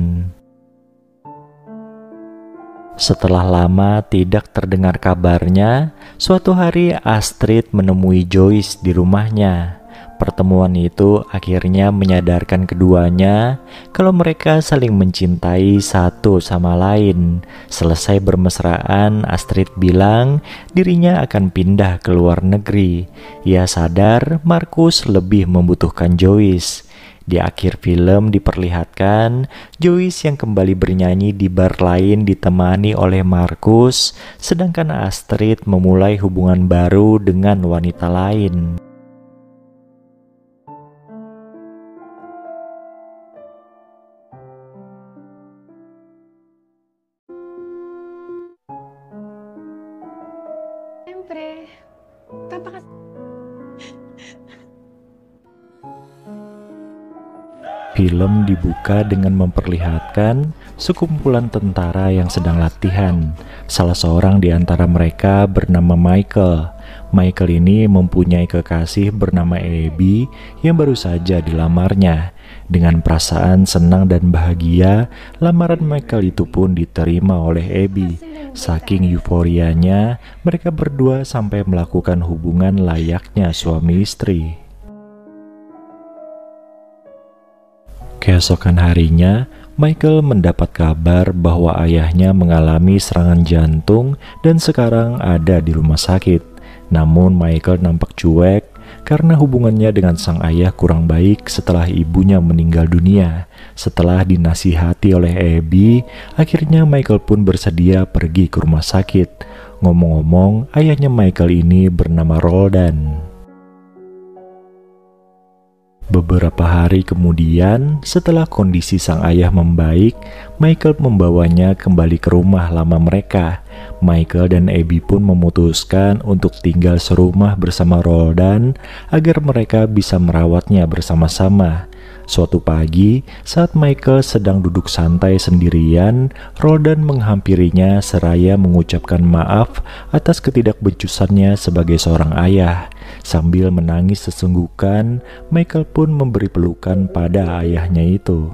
Setelah lama tidak terdengar kabarnya, suatu hari Astrid menemui Joyce di rumahnya. Pertemuan itu akhirnya menyadarkan keduanya kalau mereka saling mencintai satu sama lain. Selesai bermesraan, Astrid bilang dirinya akan pindah ke luar negeri. Ia sadar Markus lebih membutuhkan Joyce. Di akhir film diperlihatkan Joyce yang kembali bernyanyi di bar lain ditemani oleh Markus, sedangkan Astrid memulai hubungan baru dengan wanita lain. Siyempre, Film dibuka dengan memperlihatkan sekumpulan tentara yang sedang latihan. Salah seorang di antara mereka bernama Michael. Michael ini mempunyai kekasih bernama Abby yang baru saja dilamarnya. Dengan perasaan senang dan bahagia, lamaran Michael itu pun diterima oleh Abby. Saking euforianya, mereka berdua sampai melakukan hubungan layaknya suami istri. Keesokan harinya, Michael mendapat kabar bahwa ayahnya mengalami serangan jantung dan sekarang ada di rumah sakit. Namun Michael nampak cuek karena hubungannya dengan sang ayah kurang baik setelah ibunya meninggal dunia. Setelah dinasihati oleh Abby, akhirnya Michael pun bersedia pergi ke rumah sakit. Ngomong-ngomong, ayahnya Michael ini bernama Roldan. Beberapa hari kemudian, setelah kondisi sang ayah membaik, Michael membawanya kembali ke rumah lama mereka. Michael dan Abby pun memutuskan untuk tinggal serumah bersama Roldan agar mereka bisa merawatnya bersama-sama. Suatu pagi, saat Michael sedang duduk santai sendirian, Roldan menghampirinya seraya mengucapkan maaf atas ketidakbecusannya sebagai seorang ayah. Sambil menangis sesenggukan, Michael pun memberi pelukan pada ayahnya itu.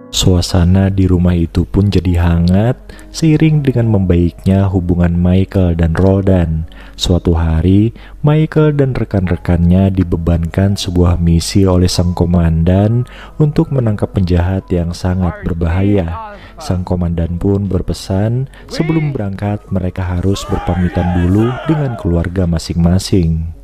Suasana di rumah itu pun jadi hangat seiring dengan membaiknya hubungan Michael dan Roldan. Suatu hari, Michael dan rekan-rekannya dibebankan sebuah misi oleh sang komandan untuk menangkap penjahat yang sangat berbahaya. Sang komandan pun berpesan sebelum berangkat mereka harus berpamitan dulu dengan keluarga masing-masing.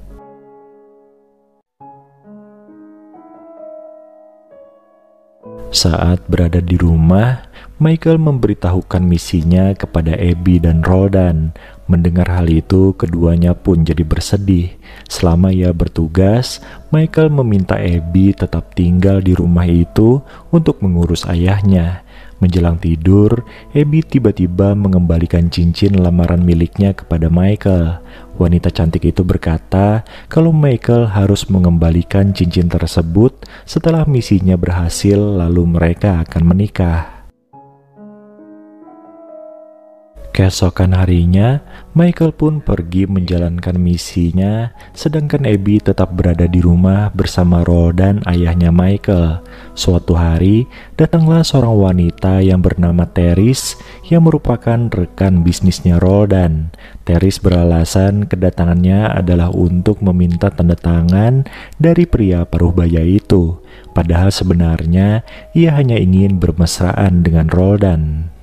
Saat berada di rumah, Michael memberitahukan misinya kepada Abby dan Roldan. Mendengar hal itu, keduanya pun jadi bersedih. Selama ia bertugas, Michael meminta Abby tetap tinggal di rumah itu untuk mengurus ayahnya. Menjelang tidur, Abby tiba-tiba mengembalikan cincin lamaran miliknya kepada Michael. Wanita cantik itu berkata kalau Michael harus mengembalikan cincin tersebut setelah misinya berhasil, lalu mereka akan menikah. Keesokan harinya, Michael pun pergi menjalankan misinya, sedangkan Abby tetap berada di rumah bersama Roldan, ayahnya Michael. Suatu hari, datanglah seorang wanita yang bernama Teris yang merupakan rekan bisnisnya Roldan. Teris beralasan kedatangannya adalah untuk meminta tanda tangan dari pria paruh baya itu. Padahal sebenarnya ia hanya ingin bermesraan dengan Roldan.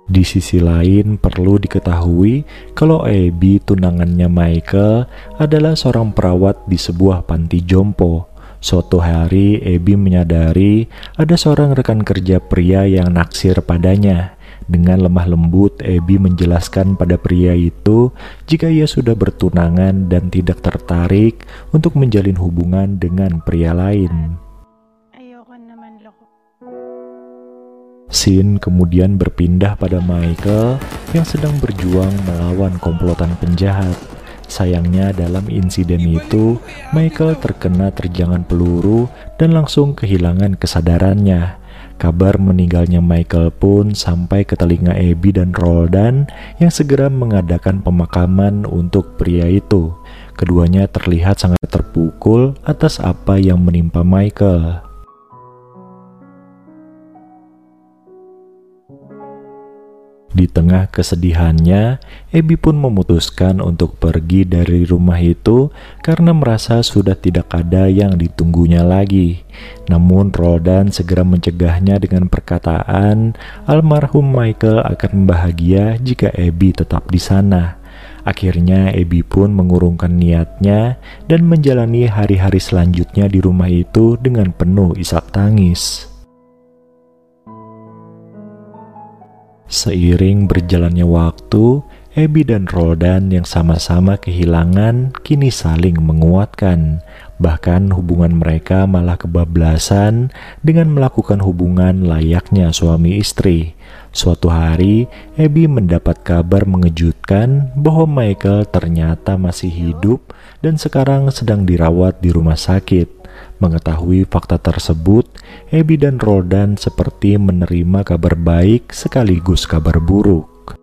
Di sisi lain, perlu diketahui kalau Abby, tunangannya Michael, adalah seorang perawat di sebuah panti jompo. Suatu hari, Abby menyadari ada seorang rekan kerja pria yang naksir padanya. Dengan lemah lembut, Abby menjelaskan pada pria itu jika ia sudah bertunangan dan tidak tertarik untuk menjalin hubungan dengan pria lain. Ayoko naman loko. Scene kemudian berpindah pada Michael yang sedang berjuang melawan komplotan penjahat. Sayangnya dalam insiden itu, Michael terkena terjangan peluru dan langsung kehilangan kesadarannya. Kabar meninggalnya Michael pun sampai ke telinga Abby dan Roldan yang segera mengadakan pemakaman untuk pria itu. Keduanya terlihat sangat terpukul atas apa yang menimpa Michael. Di tengah kesedihannya, Abby pun memutuskan untuk pergi dari rumah itu karena merasa sudah tidak ada yang ditunggunya lagi. Namun Roldan segera mencegahnya dengan perkataan almarhum Michael akan bahagia jika Abby tetap di sana. Akhirnya Abby pun mengurungkan niatnya dan menjalani hari-hari selanjutnya di rumah itu dengan penuh isak tangis. Seiring berjalannya waktu, Abby dan Roldan yang sama-sama kehilangan kini saling menguatkan. Bahkan hubungan mereka malah kebablasan dengan melakukan hubungan layaknya suami istri. Suatu hari, Abby mendapat kabar mengejutkan bahwa Michael ternyata masih hidup dan sekarang sedang dirawat di rumah sakit. Mengetahui fakta tersebut, Abby dan Roldan seperti menerima kabar baik sekaligus kabar buruk.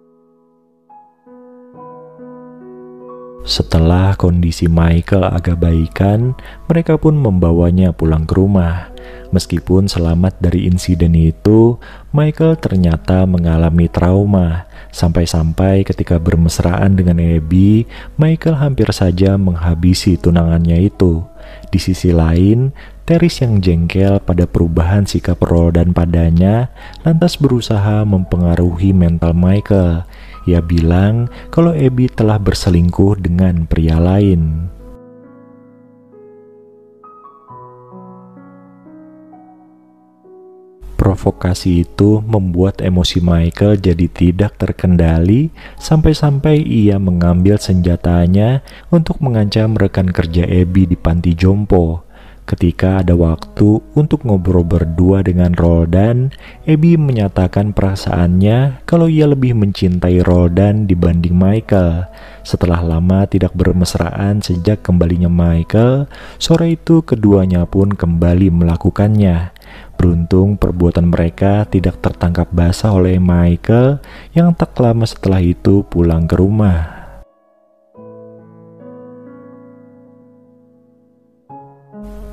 Setelah kondisi Michael agak baikan, mereka pun membawanya pulang ke rumah. Meskipun selamat dari insiden itu, Michael ternyata mengalami trauma. Sampai-sampai ketika bermesraan dengan Abby, Michael hampir saja menghabisi tunangannya itu. Di sisi lain, Teris yang jengkel pada perubahan sikap Roldan padanya, lantas berusaha mempengaruhi mental Michael. Ia bilang kalau Abby telah berselingkuh dengan pria lain. Provokasi itu membuat emosi Michael jadi tidak terkendali sampai-sampai ia mengambil senjatanya untuk mengancam rekan kerja Abby di panti jompo. Ketika ada waktu untuk ngobrol berdua dengan Roldan, Abby menyatakan perasaannya kalau ia lebih mencintai Roldan dibanding Michael. Setelah lama tidak bermesraan sejak kembalinya Michael, sore itu keduanya pun kembali melakukannya. Beruntung perbuatan mereka tidak tertangkap basah oleh Michael yang tak lama setelah itu pulang ke rumah.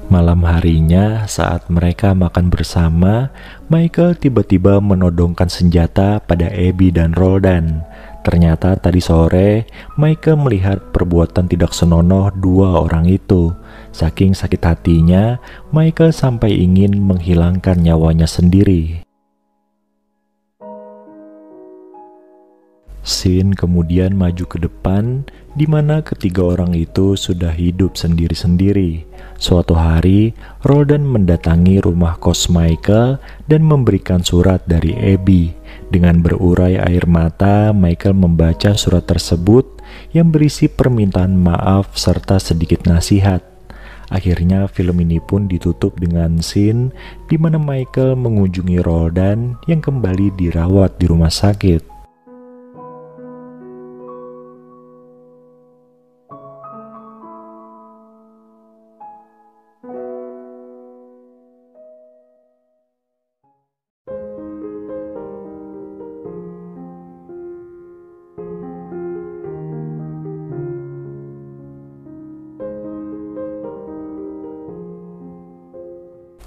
Malam harinya saat mereka makan bersama, Michael tiba-tiba menodongkan senjata pada Abby dan Roldan. Ternyata tadi sore Michael melihat perbuatan tidak senonoh dua orang itu. Saking sakit hatinya, Michael sampai ingin menghilangkan nyawanya sendiri. Scene kemudian maju ke depan, di mana ketiga orang itu sudah hidup sendiri-sendiri. Suatu hari, Roldan mendatangi rumah kos Michael dan memberikan surat dari Abby. Dengan berurai air mata, Michael membaca surat tersebut yang berisi permintaan maaf serta sedikit nasihat. Akhirnya film ini pun ditutup dengan scene di mana Michael mengunjungi Roldan yang kembali dirawat di rumah sakit.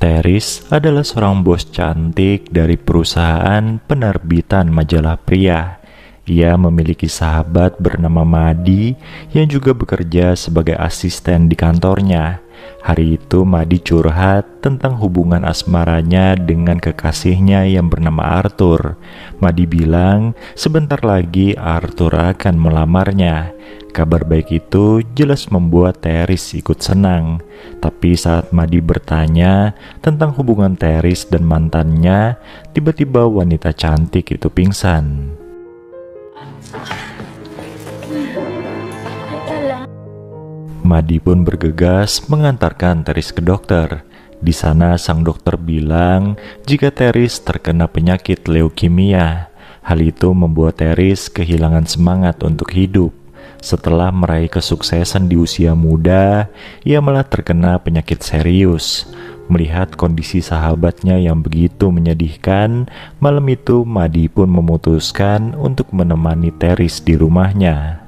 Teris adalah seorang bos cantik dari perusahaan penerbitan majalah pria. Ia memiliki sahabat bernama Madi yang juga bekerja sebagai asisten di kantornya. Hari itu Madi curhat tentang hubungan asmaranya dengan kekasihnya yang bernama Arthur. Madi bilang sebentar lagi Arthur akan melamarnya. Kabar baik itu jelas membuat Teris ikut senang. Tapi saat Madi bertanya tentang hubungan Teris dan mantannya, tiba-tiba wanita cantik itu pingsan. Madi pun bergegas mengantarkan Teris ke dokter. Di sana sang dokter bilang jika Teris terkena penyakit leukemia. Hal itu membuat Teris kehilangan semangat untuk hidup. Setelah meraih kesuksesan di usia muda, ia malah terkena penyakit serius. Melihat kondisi sahabatnya yang begitu menyedihkan, malam itu Madi pun memutuskan untuk menemani Teris di rumahnya.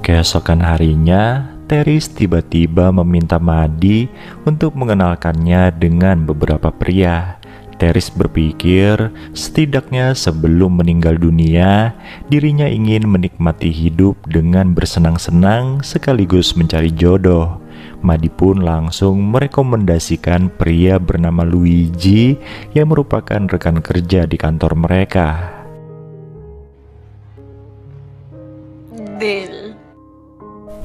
Keesokan harinya, Teris tiba-tiba meminta Madi untuk mengenalkannya dengan beberapa pria. Teris berpikir setidaknya sebelum meninggal dunia, dirinya ingin menikmati hidup dengan bersenang-senang sekaligus mencari jodoh. Madi pun langsung merekomendasikan pria bernama Luigi yang merupakan rekan kerja di kantor mereka.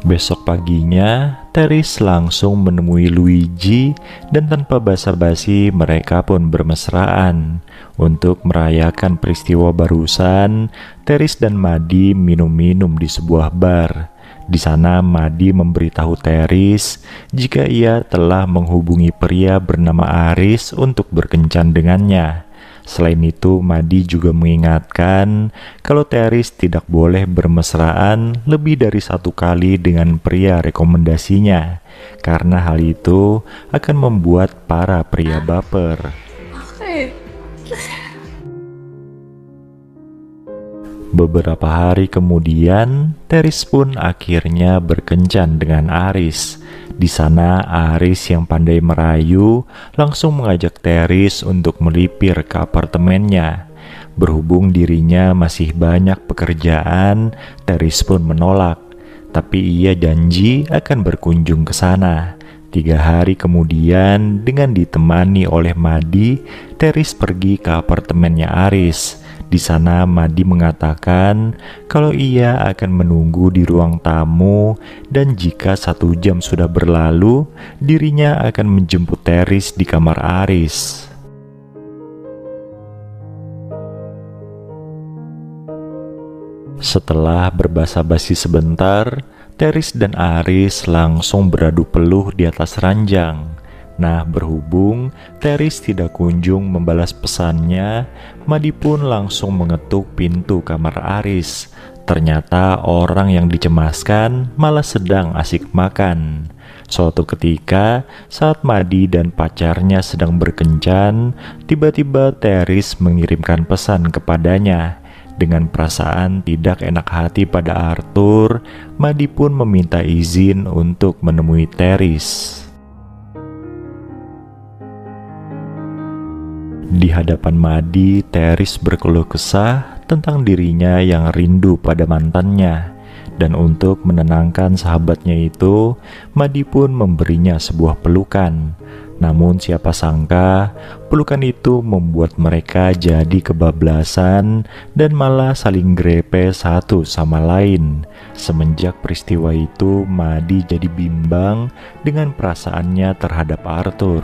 Besok paginya, Teris langsung menemui Luigi dan tanpa basa-basi mereka pun bermesraan. Untuk merayakan peristiwa barusan, Teris dan Madi minum-minum di sebuah bar. Di sana Madi memberitahu Teris jika ia telah menghubungi pria bernama Aris untuk berkencan dengannya. Selain itu, Madi juga mengingatkan kalau Teris tidak boleh bermesraan lebih dari 1 kali dengan pria rekomendasinya, karena hal itu akan membuat para pria baper. Beberapa hari kemudian, Teris pun akhirnya berkencan dengan Aris. Di sana Aris yang pandai merayu langsung mengajak Teris untuk melipir ke apartemennya. Berhubung dirinya masih banyak pekerjaan, Teris pun menolak. Tapi ia janji akan berkunjung ke sana. 3 hari kemudian, dengan ditemani oleh Madi, Teris pergi ke apartemennya Aris. Di sana Madi mengatakan kalau ia akan menunggu di ruang tamu dan jika 1 jam sudah berlalu, dirinya akan menjemput Teris di kamar Aris. Setelah berbasa-basi sebentar, Teris dan Aris langsung beradu peluh di atas ranjang. Nah, berhubung Teris tidak kunjung membalas pesannya, Madi pun langsung mengetuk pintu kamar Aris. Ternyata orang yang dicemaskan malah sedang asik makan. Suatu ketika, saat Madi dan pacarnya sedang berkencan, tiba-tiba Teris mengirimkan pesan kepadanya. Dengan perasaan tidak enak hati pada Arthur, Madi pun meminta izin untuk menemui Teris. Di hadapan Madi, Teris berkeluh kesah tentang dirinya yang rindu pada mantannya. Dan untuk menenangkan sahabatnya itu, Madi pun memberinya sebuah pelukan. Namun siapa sangka, pelukan itu membuat mereka jadi kebablasan dan malah saling grepe satu sama lain. Semenjak peristiwa itu, Madi jadi bimbang dengan perasaannya terhadap Arthur.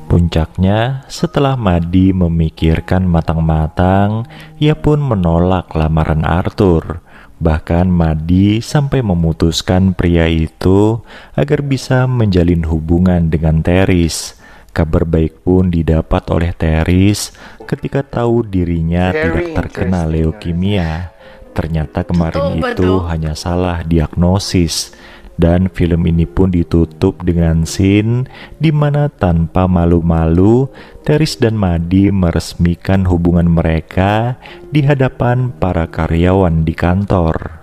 Puncaknya, setelah Madi memikirkan matang-matang, ia pun menolak lamaran Arthur. Bahkan Madi sampai memutuskan pria itu agar bisa menjalin hubungan dengan Teris. Kabar baik pun didapat oleh Teris ketika tahu dirinya tidak terkena leukemia. Ternyata kemarin itu hanya salah diagnosis. Dan film ini pun ditutup dengan scene di mana tanpa malu-malu Teris dan Madi meresmikan hubungan mereka di hadapan para karyawan di kantor.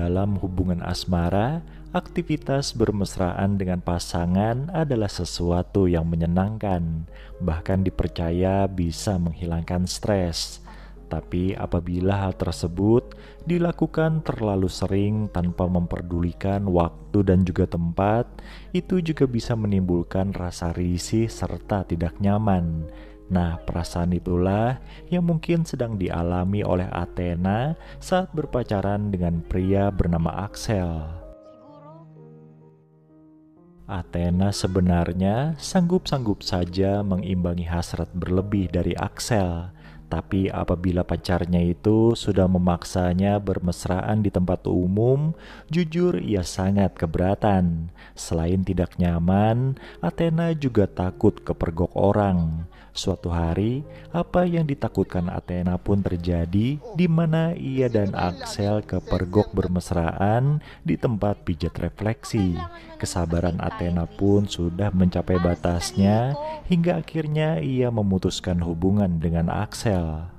dalam hubungan asmara, aktivitas bermesraan dengan pasangan adalah sesuatu yang menyenangkan, bahkan dipercaya bisa menghilangkan stres. Tapi apabila hal tersebut dilakukan terlalu sering tanpa memperdulikan waktu dan juga tempat, itu juga bisa menimbulkan rasa risih serta tidak nyaman. Nah, perasaan itulah yang mungkin sedang dialami oleh Athena saat berpacaran dengan pria bernama Axel. Athena sebenarnya sanggup-sanggup saja mengimbangi hasrat berlebih dari Axel. Tapi apabila pacarnya itu sudah memaksanya bermesraan di tempat umum, jujur ia sangat keberatan. Selain tidak nyaman, Athena juga takut kepergok orang. Suatu hari, apa yang ditakutkan Athena pun terjadi, di mana ia dan Axel kepergok bermesraan di tempat pijat refleksi. Kesabaran Athena pun sudah mencapai batasnya, hingga akhirnya ia memutuskan hubungan dengan Axel.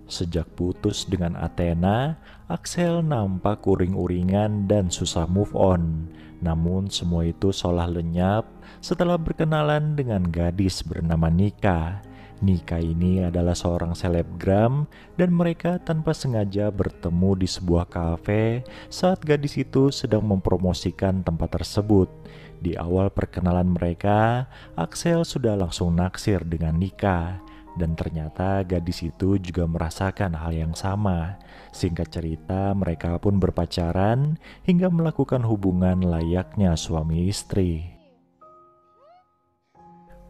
Sejak putus dengan Athena, Axel nampak uring-uringan dan susah move on. Namun semua itu seolah lenyap setelah berkenalan dengan gadis bernama Nika. Nika ini adalah seorang selebgram dan mereka tanpa sengaja bertemu di sebuah kafe saat gadis itu sedang mempromosikan tempat tersebut. Di awal perkenalan mereka, Axel sudah langsung naksir dengan Nika. Dan ternyata gadis itu juga merasakan hal yang sama. Singkat cerita, mereka pun berpacaran hingga melakukan hubungan layaknya suami istri.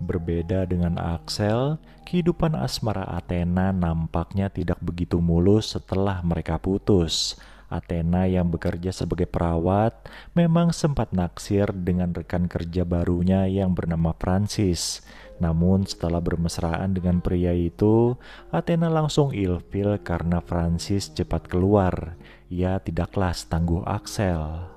Berbeda dengan Axel, kehidupan asmara Athena nampaknya tidak begitu mulus setelah mereka putus. Athena yang bekerja sebagai perawat memang sempat naksir dengan rekan kerja barunya yang bernama Francis. Namun setelah bermesraan dengan pria itu, Athena langsung ilfil karena Francis cepat keluar. Ia tidaklah setangguh Axel.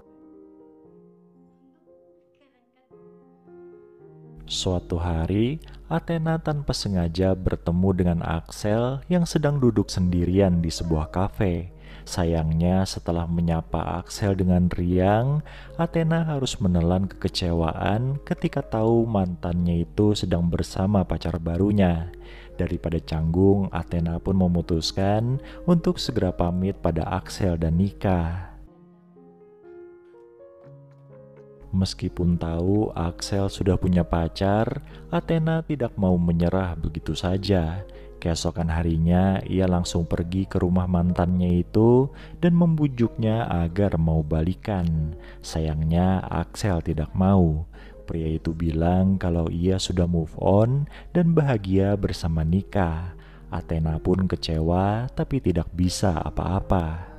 Suatu hari, Athena tanpa sengaja bertemu dengan Axel yang sedang duduk sendirian di sebuah kafe. Sayangnya setelah menyapa Axel dengan riang, Athena harus menelan kekecewaan ketika tahu mantannya itu sedang bersama pacar barunya. Daripada canggung, Athena pun memutuskan untuk segera pamit pada Axel dan Nika. Meskipun tahu Axel sudah punya pacar, Athena tidak mau menyerah begitu saja. Keesokan harinya, ia langsung pergi ke rumah mantannya itu dan membujuknya agar mau balikan. Sayangnya, Axel tidak mau. Pria itu bilang kalau ia sudah move on dan bahagia bersama Nika. Athena pun kecewa tapi tidak bisa apa-apa.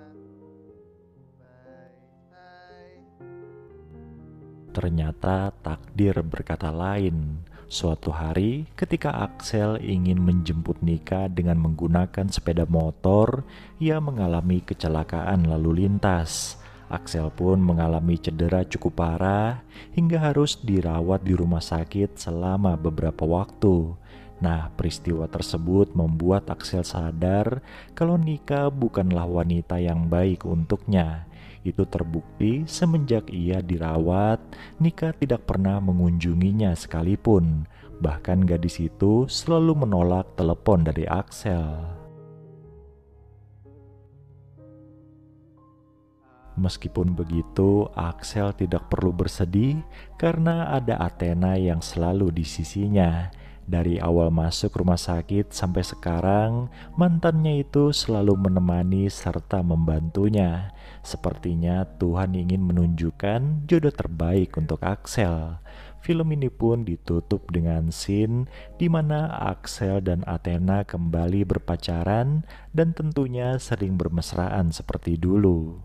Ternyata takdir berkata lain. Suatu hari ketika Axel ingin menjemput Nika dengan menggunakan sepeda motor, ia mengalami kecelakaan lalu lintas. Axel pun mengalami cedera cukup parah hingga harus dirawat di rumah sakit selama beberapa waktu. Nah, peristiwa tersebut membuat Axel sadar kalau Nika bukanlah wanita yang baik untuknya. Itu terbukti semenjak ia dirawat, Nika tidak pernah mengunjunginya sekalipun. Bahkan gadis itu selalu menolak telepon dari Axel. Meskipun begitu, Axel tidak perlu bersedih karena ada Athena yang selalu di sisinya. Dari awal masuk rumah sakit sampai sekarang, mantannya itu selalu menemani serta membantunya. Sepertinya Tuhan ingin menunjukkan jodoh terbaik untuk Axel. Film ini pun ditutup dengan scene di mana Axel dan Athena kembali berpacaran dan tentunya sering bermesraan seperti dulu.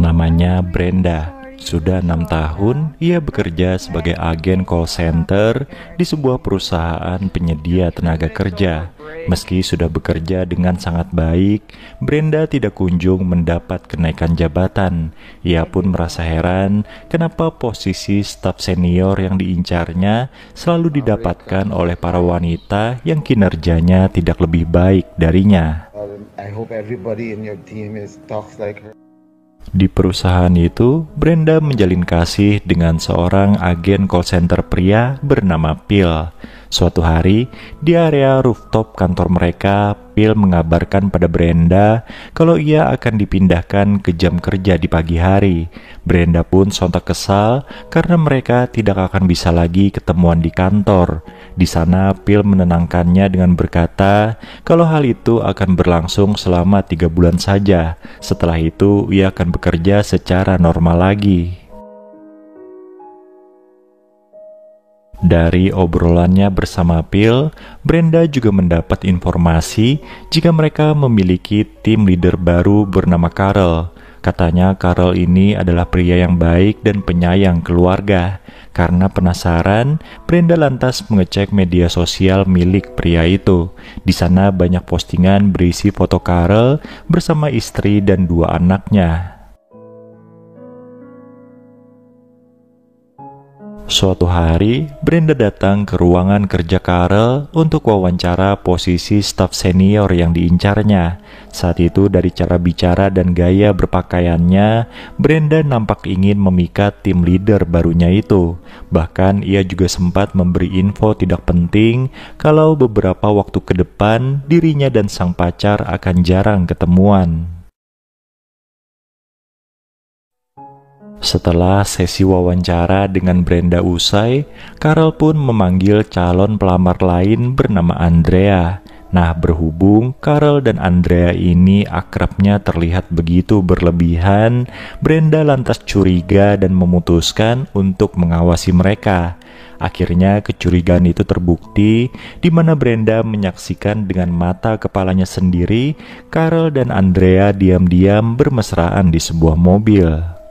Namanya Brenda. Sudah 6 tahun, ia bekerja sebagai agen call center di sebuah perusahaan penyedia tenaga kerja. Meski sudah bekerja dengan sangat baik, Brenda tidak kunjung mendapat kenaikan jabatan. Ia pun merasa heran kenapa posisi staf senior yang diincarnya selalu didapatkan oleh para wanita yang kinerjanya tidak lebih baik darinya. I hope everybody in your team talks like her. Di perusahaan itu, Brenda menjalin kasih dengan seorang agen call center pria bernama Phil. Suatu hari, di area rooftop kantor mereka, Phil mengabarkan pada Brenda kalau ia akan dipindahkan ke jam kerja di pagi hari. Brenda pun sontak kesal karena mereka tidak akan bisa lagi ketemuan di kantor. Di sana, Phil menenangkannya dengan berkata kalau hal itu akan berlangsung selama 3 bulan saja. Setelah itu, ia akan bekerja secara normal lagi. Dari obrolannya bersama Phil, Brenda juga mendapat informasi jika mereka memiliki tim leader baru bernama Carl. Katanya Carl ini adalah pria yang baik dan penyayang keluarga. Karena penasaran, Brenda lantas mengecek media sosial milik pria itu. Di sana banyak postingan berisi foto Carl bersama istri dan 2 anaknya. Suatu hari, Brenda datang ke ruangan kerja Carl untuk wawancara posisi staf senior yang diincarnya. Saat itu dari cara bicara dan gaya berpakaiannya, Brenda nampak ingin memikat tim leader barunya itu. Bahkan ia juga sempat memberi info tidak penting kalau beberapa waktu ke depan dirinya dan sang pacar akan jarang ketemuan. Setelah sesi wawancara dengan Brenda usai, Carl pun memanggil calon pelamar lain bernama Andrea. Nah, berhubung Carl dan Andrea ini akrabnya terlihat begitu berlebihan, Brenda lantas curiga dan memutuskan untuk mengawasi mereka. Akhirnya kecurigaan itu terbukti, di mana Brenda menyaksikan dengan mata kepalanya sendiri Carl dan Andrea diam-diam bermesraan di sebuah mobil.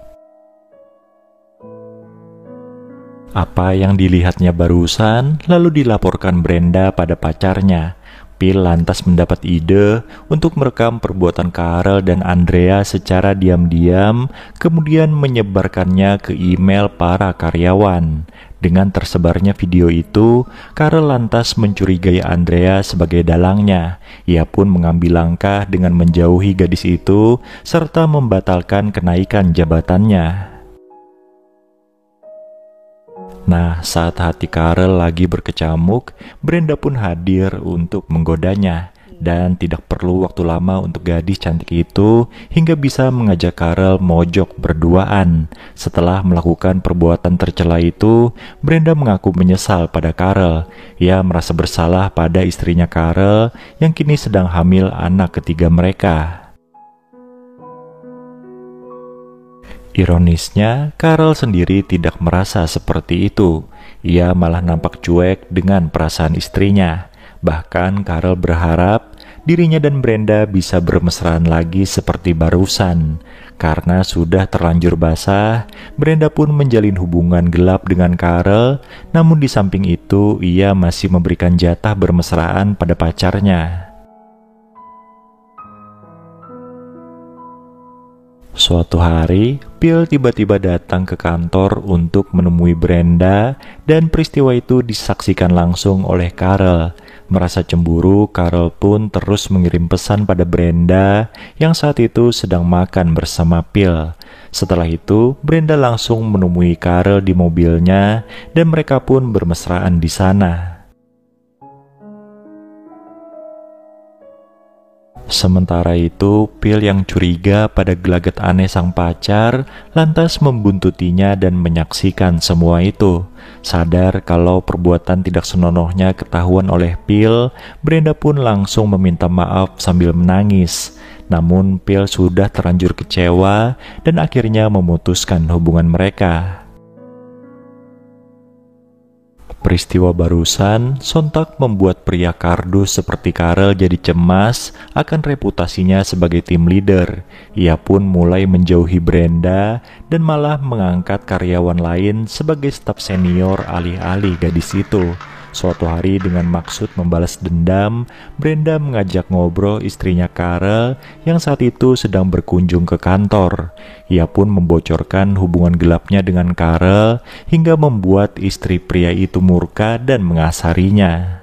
Apa yang dilihatnya barusan lalu dilaporkan Brenda pada pacarnya. Phil lantas mendapat ide untuk merekam perbuatan Carl dan Andrea secara diam-diam, kemudian menyebarkannya ke email para karyawan. Dengan tersebarnya video itu, Carl lantas mencurigai Andrea sebagai dalangnya. Ia pun mengambil langkah dengan menjauhi gadis itu serta membatalkan kenaikan jabatannya. Nah, saat hati Carl lagi berkecamuk, Brenda pun hadir untuk menggodanya. Dan tidak perlu waktu lama untuk gadis cantik itu hingga bisa mengajak Carl mojok berduaan. Setelah melakukan perbuatan tercela itu, Brenda mengaku menyesal pada Carl. Ia merasa bersalah pada istrinya Carl yang kini sedang hamil anak ketiga mereka. Ironisnya, Carl sendiri tidak merasa seperti itu. Ia malah nampak cuek dengan perasaan istrinya. Bahkan Carl berharap dirinya dan Brenda bisa bermesraan lagi seperti barusan. Karena sudah terlanjur basah, Brenda pun menjalin hubungan gelap dengan Carl. Namun di samping itu, ia masih memberikan jatah bermesraan pada pacarnya. Suatu hari, Phil tiba-tiba datang ke kantor untuk menemui Brenda dan peristiwa itu disaksikan langsung oleh Carl. Merasa cemburu, Carl pun terus mengirim pesan pada Brenda yang saat itu sedang makan bersama Phil. Setelah itu, Brenda langsung menemui Carl di mobilnya dan mereka pun bermesraan di sana. Sementara itu, Phil yang curiga pada gelagat aneh sang pacar lantas membuntutinya dan menyaksikan semua itu. Sadar kalau perbuatan tidak senonohnya ketahuan oleh Phil, Brenda pun langsung meminta maaf sambil menangis. Namun Phil sudah terlanjur kecewa dan akhirnya memutuskan hubungan mereka. Peristiwa barusan sontak membuat pria kardus seperti Karel jadi cemas akan reputasinya sebagai tim leader. Ia pun mulai menjauhi Brenda dan malah mengangkat karyawan lain sebagai staf senior alih-alih gadis itu. Suatu hari dengan maksud membalas dendam, Brenda mengajak ngobrol istrinya Karel yang saat itu sedang berkunjung ke kantor. Ia pun membocorkan hubungan gelapnya dengan Karel hingga membuat istri pria itu murka dan mengasarinya.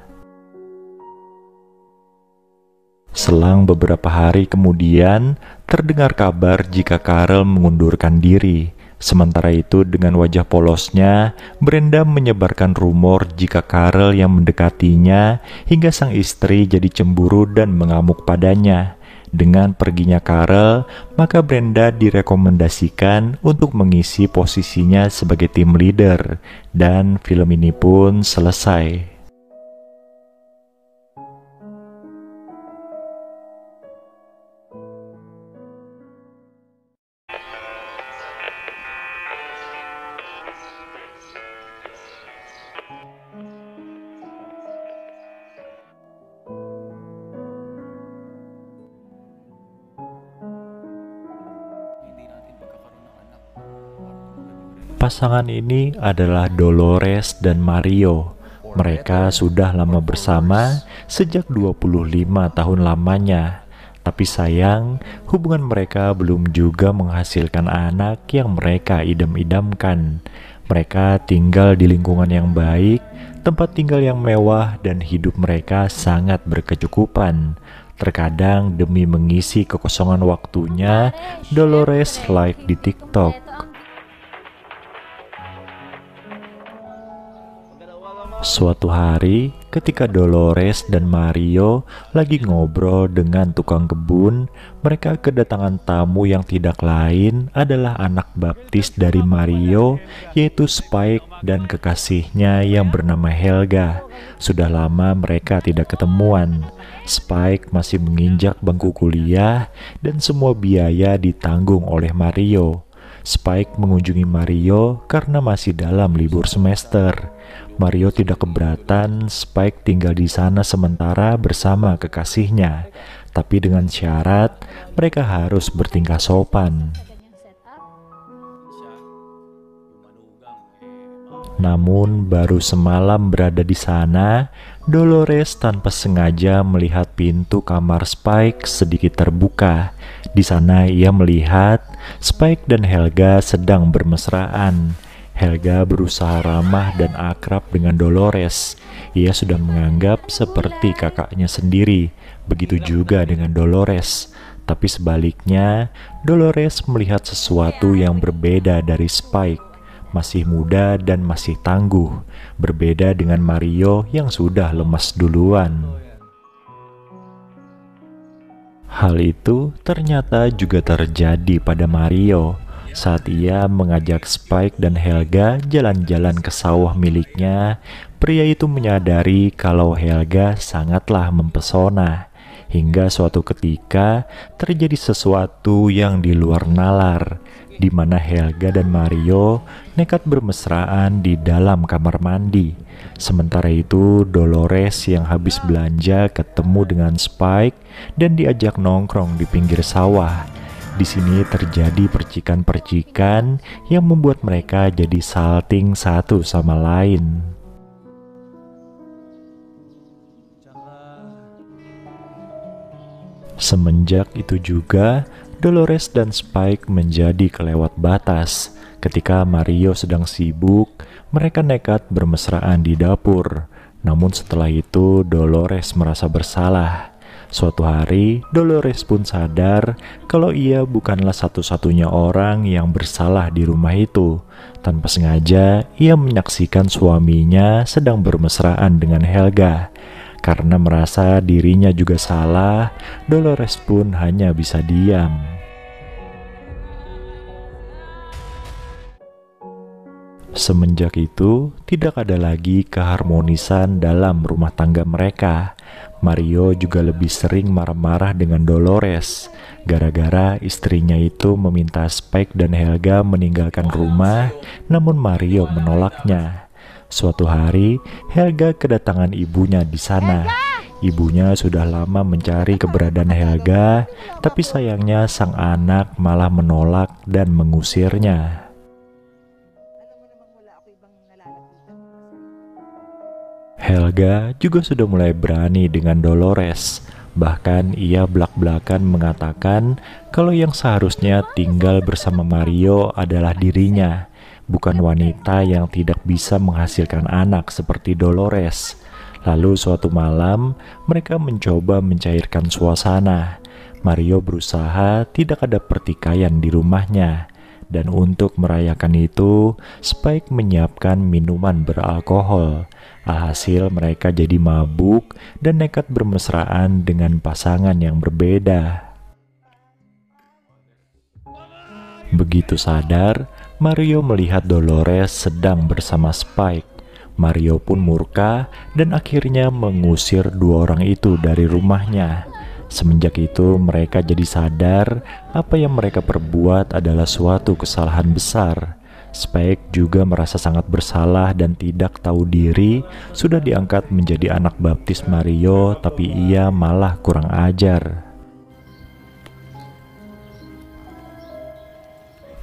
Selang beberapa hari kemudian, terdengar kabar jika Karel mengundurkan diri. Sementara itu dengan wajah polosnya, Brenda menyebarkan rumor jika Karel yang mendekatinya hingga sang istri jadi cemburu dan mengamuk padanya. Dengan perginya Karel, maka Brenda direkomendasikan untuk mengisi posisinya sebagai tim leader, dan film ini pun selesai. Pasangan ini adalah Dolores dan Mario. Mereka sudah lama bersama sejak 25 tahun lamanya. Tapi sayang, hubungan mereka belum juga menghasilkan anak yang mereka idam-idamkan. Mereka tinggal di lingkungan yang baik, tempat tinggal yang mewah, dan hidup mereka sangat berkecukupan. Terkadang demi mengisi kekosongan waktunya, Dolores live di TikTok. Suatu hari, ketika Dolores dan Mario lagi ngobrol dengan tukang kebun, mereka kedatangan tamu yang tidak lain adalah anak baptis dari Mario, yaitu Spike dan kekasihnya yang bernama Helga. Sudah lama mereka tidak ketemuan. Spike masih menginjak bangku kuliah dan semua biaya ditanggung oleh Mario. Spike mengunjungi Mario karena masih dalam libur semester. Mario tidak keberatan Spike tinggal di sana sementara bersama kekasihnya, tapi dengan syarat mereka harus bertingkah sopan. Namun baru semalam berada di sana, Dolores tanpa sengaja melihat pintu kamar Spike sedikit terbuka. Di sana ia melihat Spike dan Helga sedang bermesraan. Helga berusaha ramah dan akrab dengan Dolores. Ia sudah menganggap seperti kakaknya sendiri. Begitu juga dengan Dolores. Tapi sebaliknya, Dolores melihat sesuatu yang berbeda dari Spike. Masih muda dan masih tangguh. Berbeda dengan Mario yang sudah lemas duluan. Hal itu ternyata juga terjadi pada Mario. Saat ia mengajak Spike dan Helga jalan-jalan ke sawah miliknya, pria itu menyadari kalau Helga sangatlah mempesona. Hingga suatu ketika terjadi sesuatu yang di luar nalar, di mana Helga dan Mario nekat bermesraan di dalam kamar mandi. Sementara itu Dolores yang habis belanja ketemu dengan Spike dan diajak nongkrong di pinggir sawah. Di sini terjadi percikan-percikan yang membuat mereka jadi salting satu sama lain. Semenjak itu juga, Dolores dan Spike menjadi kelewat batas. Ketika Mario sedang sibuk, mereka nekat bermesraan di dapur. Namun setelah itu, Dolores merasa bersalah. Suatu hari, Dolores pun sadar kalau ia bukanlah satu-satunya orang yang bersalah di rumah itu. Tanpa sengaja, ia menyaksikan suaminya sedang bermesraan dengan Helga. Karena merasa dirinya juga salah, Dolores pun hanya bisa diam. Semenjak itu, tidak ada lagi keharmonisan dalam rumah tangga mereka. Mario juga lebih sering marah-marah dengan Dolores, gara-gara istrinya itu meminta Spike dan Helga meninggalkan rumah, namun Mario menolaknya. Suatu hari, Helga kedatangan ibunya di sana. Ibunya sudah lama mencari keberadaan Helga, tapi sayangnya sang anak malah menolak dan mengusirnya. Helga juga sudah mulai berani dengan Dolores. Bahkan ia belak-belakan mengatakan kalau yang seharusnya tinggal bersama Mario adalah dirinya, bukan wanita yang tidak bisa menghasilkan anak seperti Dolores. Lalu suatu malam, mereka mencoba mencairkan suasana. Mario berusaha tidak ada pertikaian di rumahnya. Dan untuk merayakan itu, Spike menyiapkan minuman beralkohol. Alhasil mereka jadi mabuk dan nekat bermesraan dengan pasangan yang berbeda. Begitu sadar, Mario melihat Dolores sedang bersama Spike. Mario pun murka dan akhirnya mengusir dua orang itu dari rumahnya. Semenjak itu mereka jadi sadar apa yang mereka perbuat adalah suatu kesalahan besar. Spike juga merasa sangat bersalah dan tidak tahu diri sudah diangkat menjadi anak baptis Mario, tapi ia malah kurang ajar.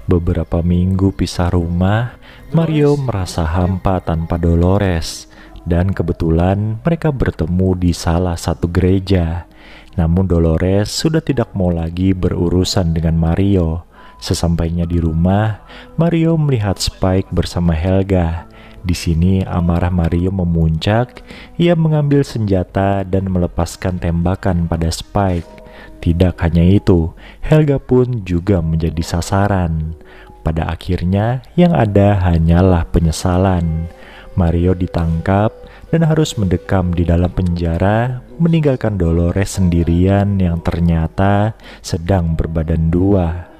Beberapa minggu pisah rumah, Mario merasa hampa tanpa Dolores, dan kebetulan mereka bertemu di salah satu gereja. Namun Dolores sudah tidak mau lagi berurusan dengan Mario. Sesampainya di rumah, Mario melihat Spike bersama Helga. Di sini amarah Mario memuncak, ia mengambil senjata dan melepaskan tembakan pada Spike. Tidak hanya itu, Helga pun juga menjadi sasaran. Pada akhirnya, yang ada hanyalah penyesalan. Mario ditangkap dan harus mendekam di dalam penjara, meninggalkan Dolores sendirian yang ternyata sedang berbadan dua.